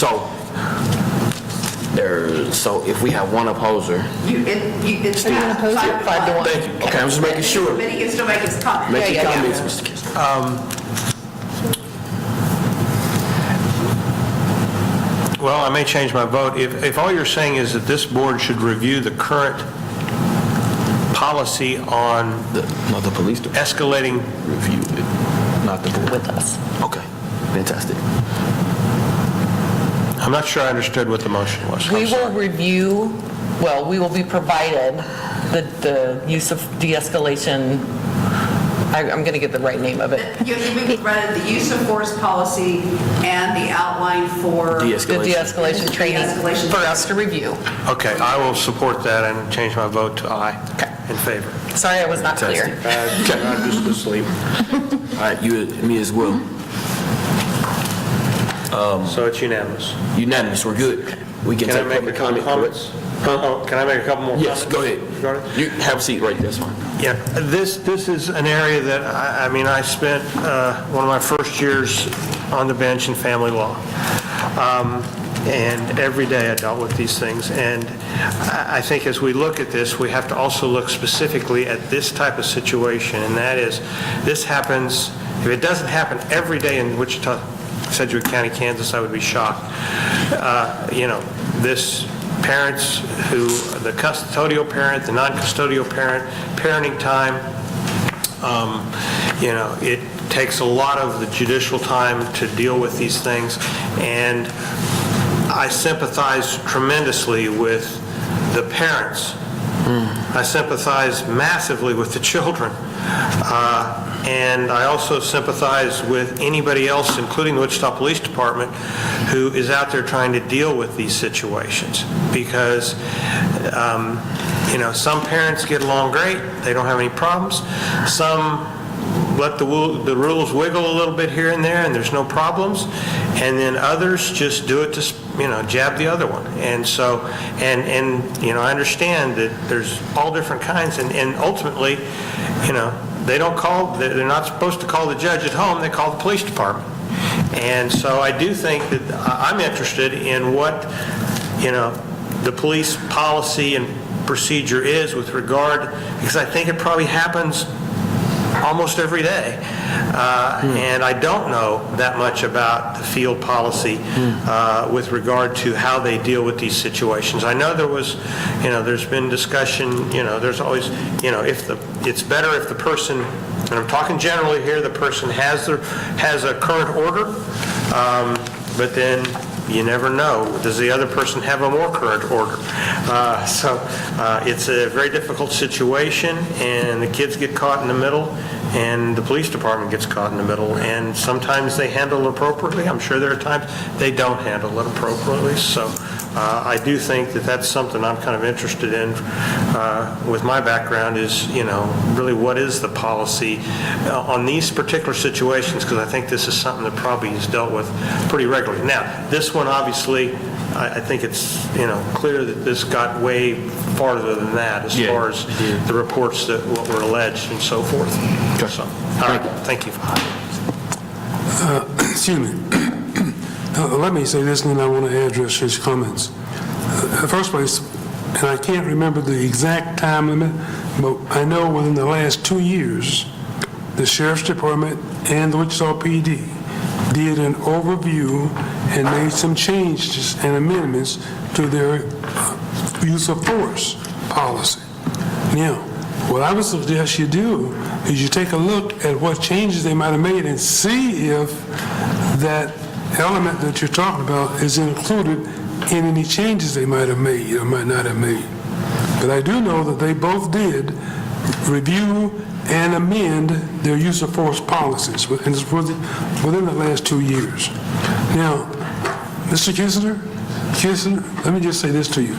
A: So if we have one opposer,
D: It's not 5 to 1.
B: Five to one.
A: thank you. Okay, I'm just making sure.
D: But he can still make his comment.
A: Make your
B: Yeah.
A: comments, Mr. Kiss.
C: Well, I may change my vote. If all you're saying is that this board should review the current policy on
A: No, the police department
C: escalating,
A: reviewed it, not the board.
B: With us.
A: Okay, fantastic.
C: I'm not sure I understood what the motion was. I'm
B: We will
C: sorry.
B: review, well, we will be provided the use of de-escalation, I'm going to get the right name of it.
D: You provided the use of force policy and the outline for...
B: The
A: De-escalation.
B: de-escalation training
D: De-escalation.
B: for us to review.
C: Okay, I will support that and change my vote to aye.
B: Okay.
C: In favor.
B: Sorry, I was not clear.
C: I'm just asleep.
A: All right, me as well.
C: So it's unanimous.
A: Unanimous, we're good. We can
C: Can I
A: take
C: make a
A: public
C: couple
A: comment.
C: comments? Can I make a couple more comments?
A: Yes, go ahead. You have a seat right there, that's fine.
C: Yeah, this is an area that, I mean, I spent one of my first years on the bench in family law. And every day I dealt with these things. And I think as we look at this, we have to also look specifically at this type of situation, and that is, this happens, if it doesn't happen every day in Wichita, Sedgwick County, Kansas, I would be shocked. This parents who, the custodial parent, the non-custodial parent, parenting time, it takes a lot of the judicial time to deal with these things, and I sympathize tremendously with the parents. I sympathize massively with the children. And I also sympathize with anybody else, including the Wichita Police Department, who is out there trying to deal with these situations. Because, some parents get along great, they don't have any problems. Some let the rules wiggle a little bit here and there, and there's no problems. And then others just do it to, jab the other one. And so, I understand that there's all different kinds, and ultimately, they're not supposed to call the judge at home, they call the police department. And so I do think that I'm interested in what, the police policy and procedure is with regard, because I think it probably happens almost every day. And I don't know that much about the field policy with regard to how they deal with these situations. I know there's been discussion, there's always, it's better if the person, and I'm talking generally here, the person has a current order, but then you never know. Does the other person have a more current order? So it's a very difficult situation, and the kids get caught in the middle, and the police department gets caught in the middle, and sometimes they handle it appropriately. I'm sure there are times they don't handle it appropriately. So I do think that that's something I'm kind of interested in with my background is, really what is the policy on these particular situations, because I think this is something that probably is dealt with pretty regularly. Now, this one, obviously, I think it's, clear that this got way farther than that as far as the reports that what were alleged and so forth. So, all right, thank you.
H: Excuse me. Let me say this, and then I want to address his comments. In the first place, and I can't remember the exact time limit, but I know within the last 2 years, the Sheriff's Department and the Wichita PD did an overview and made some changes and amendments to their use of force policy. Now, what I would suggest you do is you take a look at what changes they might have made and see if that element that you're talking about is included in any changes they might have made or might not have made. But I do know that they both did review and amend their use of force policies within the last 2 years. Now, Mr. Kissner, let me just say this to you.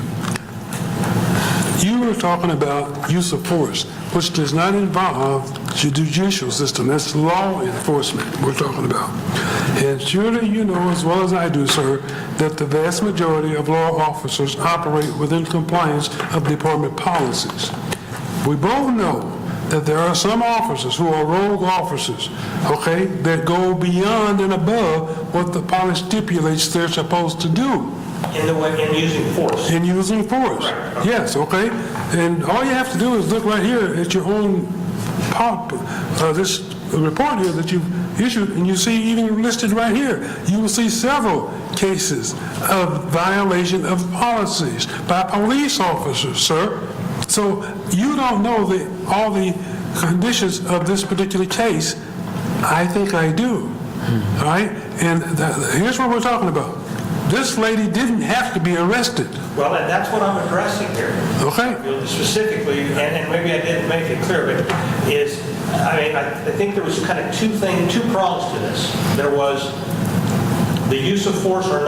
H: You were talking about use of force, which does not involve the judicial system. That's law enforcement we're talking about. And surely you know as well as I do, sir, that the vast majority of law officers operate within compliance of department policies. We both know that there are some officers who are rogue officers, okay, that go beyond and above what the policy stipulates they're supposed to do.
C: In using force.
H: In using force.
C: Right.
H: Yes, okay. And all you have to do is look right here at your own this report here that you've issued, and you see even listed right here, you will see several cases of violation of policies by police officers, sir. So you don't know all the conditions of this particular case. I think I do. All right? And here's what we're talking about. This lady didn't have to be arrested.
C: Well, and that's what I'm addressing here.
H: Okay.
C: Specifically, and maybe I didn't make it clear, but I think there was kind of two prongs to this. There was the use of force or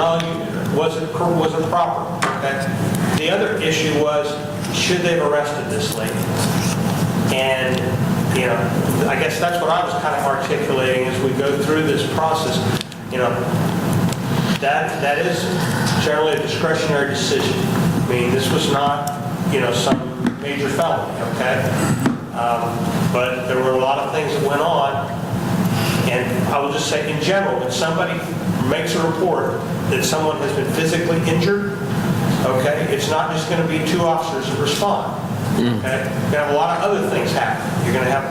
C: was it proper? Okay? The other issue was, should they have arrested this lady? And, I guess that's what I was kind of articulating as we go through this process. that is generally a discretionary decision. I mean, this was not, some major felony, okay? But there were a lot of things that went on, and I will just say in general, when somebody makes a report that someone has been physically injured, okay, it's not just going to be 2 officers that respond, okay? You're going to have a lot of other things happen. You're going to have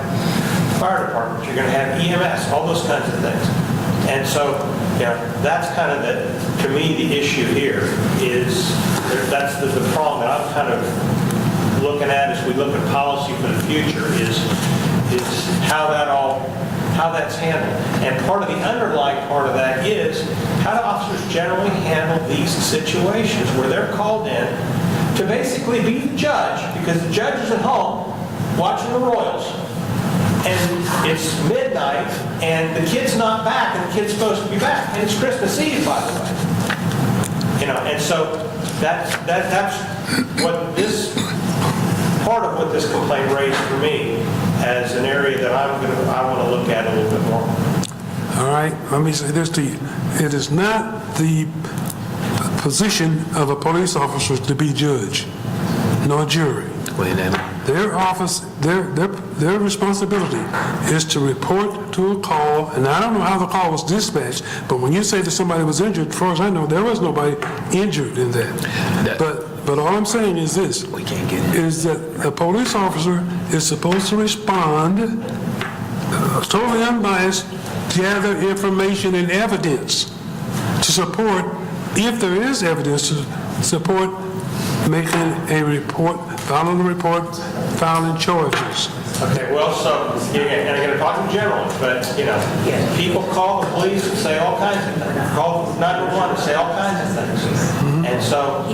C: fire departments, you're going to have EMS, all those kinds of things. And so, that's kind of to me, the issue here is, that's the problem that I'm kind of looking at as we look at policy for the future is how that's handled. And part of the underlying part of that is, how do officers generally handle these situations where they're called in to basically be the judge, because the judge is at home watching the Royals, and it's midnight, and the kid's not back, and the kid's supposed to be back, and it's Christmas Eve, by the way. And so that's what this, part of what this complaint raised for me as an area that I want to look at a little bit more.
H: All right, let me say this to you. It is not the position of a police officer to be judge, nor jury. Their office, their responsibility is to report to a call, and I don't know how the call was dispatched, but when you say that somebody was injured, as far as I know, there was nobody injured in that. But all I'm saying is this, is that a police officer is supposed to respond totally unbiased, gather information and evidence to support, if there is evidence to support making a report, filing a report, filing charges.
C: Okay, well, so, and I'm going to talk in general, but, people call the police and say all kinds of things. Call 911 and say all kinds of things. And so,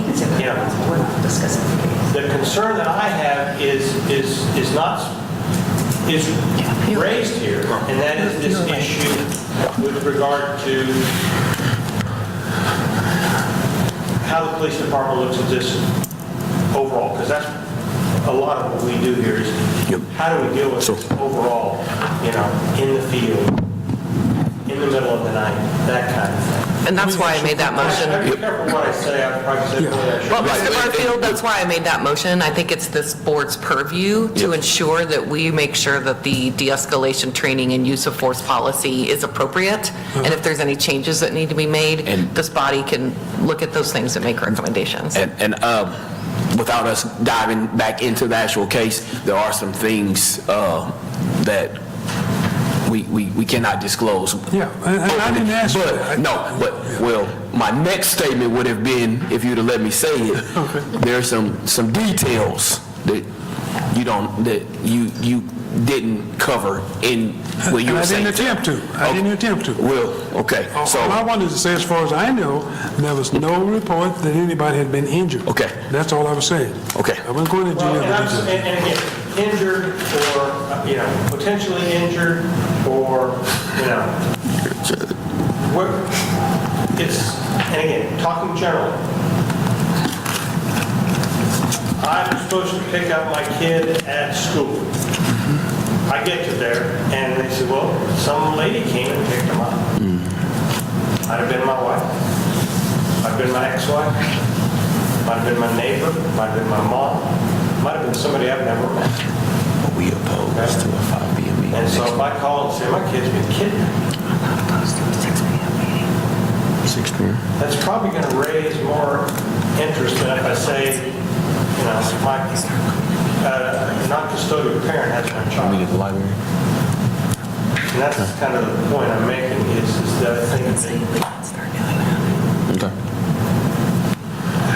C: the concern that I have is raised here, and that is this issue with regard to how the police department looks at this overall, because that's a lot of what we do here is how do we deal with this overall, in the field, in the middle of the night, that kind of thing.
B: And that's why I made that motion.
C: Be careful what I say, I probably said what I should.
B: Well, Mr. Barfield, that's why I made that motion. I think it's this board's purview to ensure that we make sure that the de-escalation training and use of force policy is appropriate. And if there's any changes that need to be made, this body can look at those things and make recommendations.
A: And without us diving back into the actual case, there are some things that we cannot disclose.
H: Yeah, and I didn't ask for that.
A: Well, my next statement would have been, if you'd have let me say it, there's some details that you didn't cover in what you were saying.
H: I didn't attempt to.
A: Well, okay.
H: So all I wanted to say, as far as I know, there was no report that anybody had been injured.
A: Okay.
H: That's all I was saying.
A: Okay.
H: I wasn't going into any other details.
C: And again, injured or, potentially injured or, and again, talking generally, I'm supposed to pick up my kid at school. I get to there, and they say, well, some lady came and picked him up. Might have been my wife, might have been my ex-wife, might have been my neighbor, might have been my mom, might have been somebody I've never met.
A: We oppose to a 5 p.m. meeting.
C: And so if I call and say, my kid's been kidnapped,
A: 6 p.m.
C: that's probably going to raise more interest than if I say, my non-custodial parent has my child.
A: Meet at the library.
C: And that's kind of the point I'm making is that I think
A: Okay.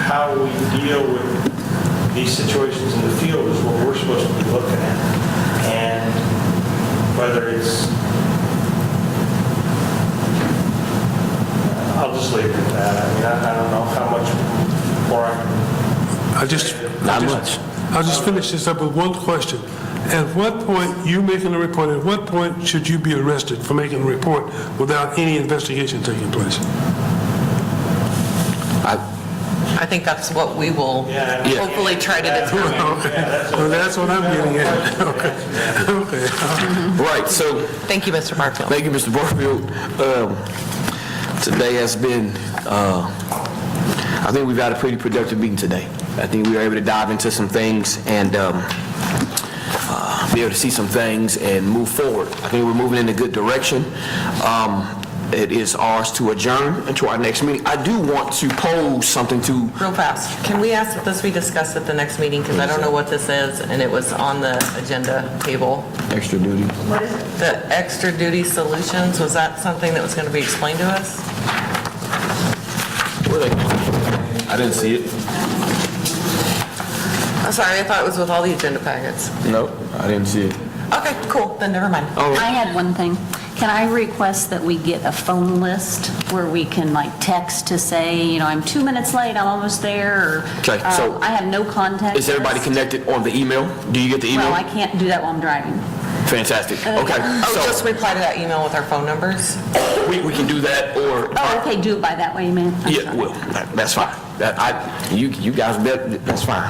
C: how we deal with these situations in the field is what we're supposed to be looking at. And whether it's, I'll just leave it at that. I mean, I don't know how much more I can.
H: I'll just finish this up with one question. At what point, you making a report, at what point should you be arrested for making a report without any investigation taking place?
B: I think that's what we will hopefully try to determine.
H: Well, that's what I'm getting at. Okay.
A: Right, so...
B: Thank you, Mr. Barfield.
A: Thank you, Mr. Barfield. Today has been, I think we've had a pretty productive meeting today. I think we were able to dive into some things and be able to see some things and move forward. I think we're moving in a good direction. It is ours to adjourn into our next meeting. I do want to pose something to...
B: Real fast, can we ask that this be discussed at the next meeting? Because I don't know what this is, and it was on the agenda table.
A: Extra duty.
D: What is it?
B: The extra duty solutions, was that something that was going to be explained to us?
A: Where are they? I didn't see it.
B: I'm sorry, I thought it was with all the agenda packets.
A: Nope, I didn't see it.
B: Okay, cool, then never mind.
L: I had one thing. Can I request that we get a phone list where we can like text to say, you know, I'm 2 minutes late, I'm almost there, or...
A: Okay, so-
L: I have no contact.
A: Is everybody
L: list.
A: connected on the email? Do you get the email?
L: Well, I can't do that while I'm driving.
A: Fantastic. Okay.
B: Oh,
A: so
B: just reply to that email with our phone numbers?
A: we can do that, or...
L: Oh, okay, do it by that way, man. I'm
A: Yeah,
L: sorry.
A: well, that's fine. You guys bet, that's fine.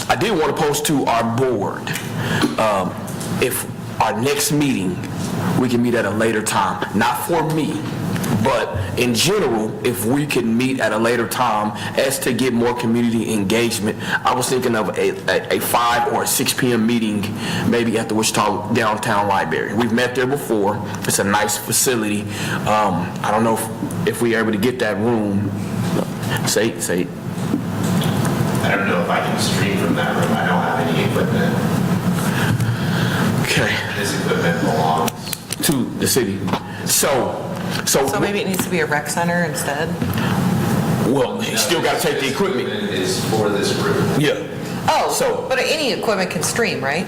A: I did want to post to our board, if our next meeting, we can meet at a later time, not for me, but in general, if we can meet at a later time as to get more community engagement. I was thinking of a 5 or a 6 p.m. meeting, maybe at the Wichita Downtown Library. We've met there before. It's a nice facility. I don't know if we're able to get that room. Say.
K: I don't know if I can stream from that room. I don't have any equipment.
A: Okay.
K: This equipment belongs.
A: To the city. So
B: So maybe it needs to be a rec center instead?
A: well, you still got to take the equipment.
K: Is for this room.
A: Yeah.
B: Oh,
A: So-
B: but any equipment can stream, right?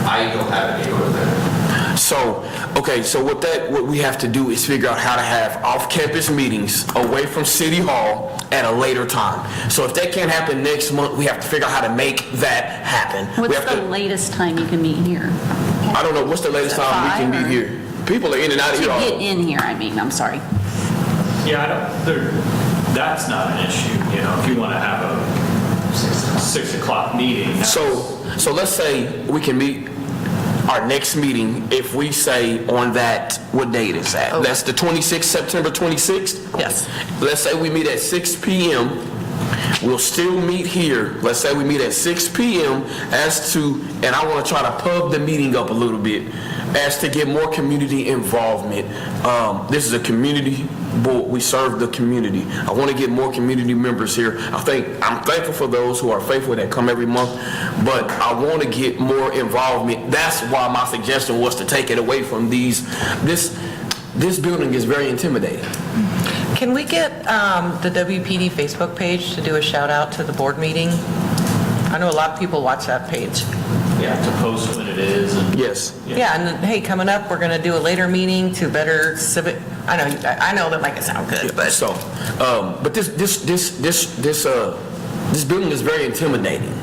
K: I don't have any equipment.
A: So what we have to do is figure out how to have off-campus meetings away from City Hall at a later time. So if that can't happen next month, we have to figure out how to make that happen. We
L: What's
A: have
L: the
A: to-
L: latest time you can meet here?
A: I don't know, what's the latest time we can
L: 5
A: be
L: or-
A: here? People are in and out of
L: To
A: here all...
L: get in here, I mean, I'm sorry.
I: Yeah, that's not an issue, you know, if you want to have a 6 o'clock meeting.
A: So let's say we can meet our next meeting, if we say on that, what date is that?
B: Okay.
A: That's the 26th, September 26th?
B: Yes.
A: Let's say we meet at 6 p.m. We'll still meet here. Let's say we meet at 6 p.m. and I want to try to pub the meeting up a little bit as to get more community involvement. This is a community board. We serve the community. I want to get more community members here. I'm thankful for those who are faithful that come every month, but I want to get more involvement. That's why my suggestion was to take it away from these. This building is very intimidating.
B: Can we get the WPD Facebook page to do a shout out to the board meeting? I know a lot of people watch that page.
I: Yeah, to post when it is and...
A: Yes.
B: Yeah, and then, hey, coming up, we're going to do a later meeting to better civic, I know that might sound good, but
A: So, but this building is very intimidating.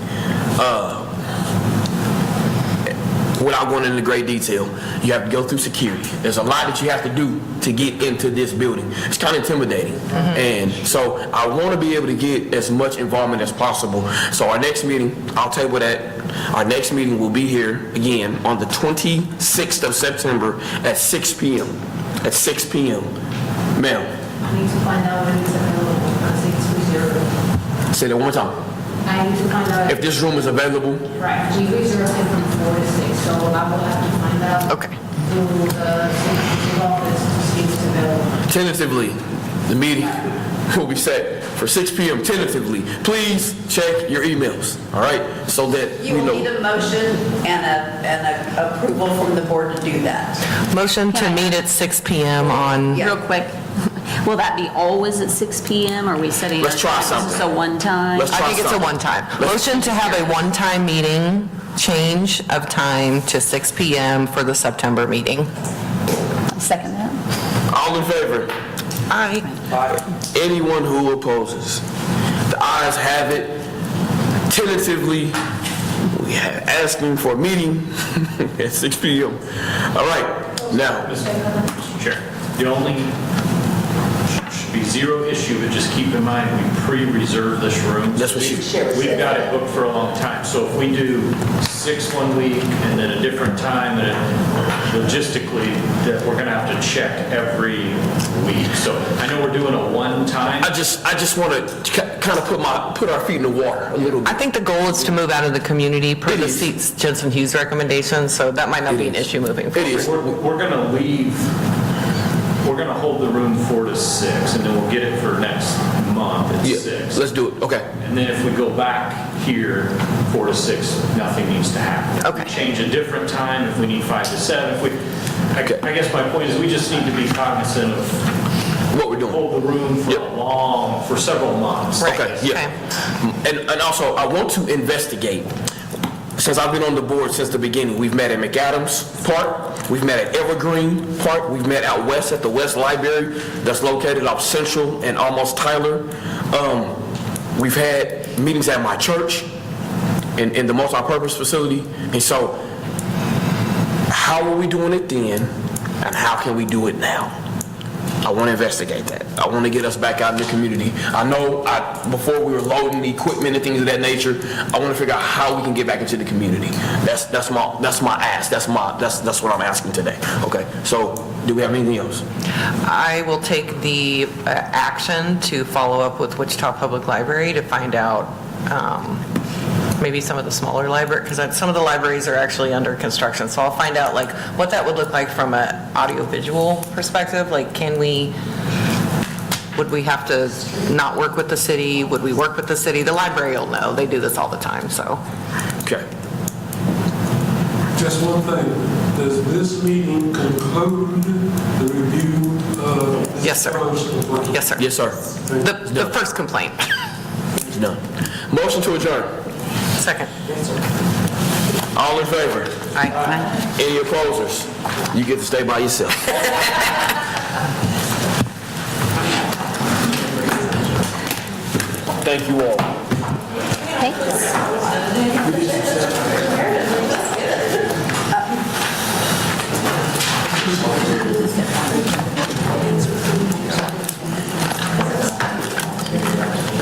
A: Without going into great detail, you have to go through security. There's a lot that you have to do to get into this building. It's kind of intimidating. And so I want to be able to get as much involvement as possible. So our next meeting, I'll table that. Our next meeting will be here again on the 26th of September at 6 p.m. At 6 p.m. Ma'am,
E: I need to find out when it's available, because it's reserved.
A: say that one more time.
E: I need to find out.
A: If this room is available,
E: Right, we reserved it from 4 to 6, so I will have to find out.
B: Okay.
E: Through the city office to see if it's available.
A: tentatively, the meeting will be set for 6 p.m. tentatively. Please check your emails, all right? So that
D: You
A: we
D: will need
A: know.
D: a motion and a approval from the board to do that.
B: motion to meet at 6 p.m. on,
D: Yeah.
L: Real quick, will that be always at 6 p.m.? Are we setting?
A: Let's try
L: Is this
A: something.
L: a one-time?
A: Let's
B: I
A: try
B: think it's a
A: something.
B: one-time. Motion to have a one-time meeting, change of time to 6 p.m. for the September meeting.
L: Second that.
A: All in favor?
B: Aye.
A: Anyone who opposes? The ayes have it. Tentatively, we are asking for a meeting at 6 p.m. All right, now,
I: Mr. Chair, the only, should be zero issue, but just keep in mind, we pre-reserve this room.
A: That's what she-
I: We've got it booked for a long time, so if we do 6 one week and then a different time, and logistically, that we're gonna have to check every week. So I know we're doing a one-time.
A: I just want to kind of put our feet in the water a little
B: I
A: bit.
B: think the goal is to move out of the community per the seats Jensen Hughes recommendation, so that might not be an issue moving forward.
A: It is.
I: We're going to leave, we're going to hold the room 4 to 6, and then we'll get it for next month at
A: Yeah,
I: 6.
A: let's do it. Okay.
I: And then if we go back here, 4 to 6, nothing needs to happen.
B: Okay.
I: If we change a different time, if we need 5 to 7, I guess my point is we just need to be cognizant of
A: What we're doing.
I: hold the room for several months.
B: Right.
A: Okay, yeah. And also, I want to investigate, since I've been on the board since the beginning, we've met at McAdams Park, we've met at Evergreen Park, we've met out west at the West Library that's located off Central and almost Tyler. We've had meetings at my church in the multi-purpose facility. And so, how are we doing it then, and how can we do it now? I want to investigate that. I want to get us back out in the community. I know before we were loading the equipment and things of that nature, I want to figure out how we can get back into the community. That's my ask. That's what I'm asking today. Okay. So, do we have anything else?
B: I will take the action to follow up with Wichita Public Library to find out maybe some of the smaller libraries, because some of the libraries are actually under construction. So I'll find out like what that would look like from an audiovisual perspective. Like, would we have to not work with the city? Would we work with the city? The library will know. They do this all the time, so.
A: Okay.
H: Just one thing, does this meeting conclude the review of this
B: Yes, sir.
H: first complaint?
B: Yes, sir.
A: Yes, sir.
B: The first complaint.
A: It's done. Motion to adjourn.
B: Second.
A: All in favor?
B: Aye.
A: Any opposers? You get to stay by yourself. Thank you all.
M: Thanks.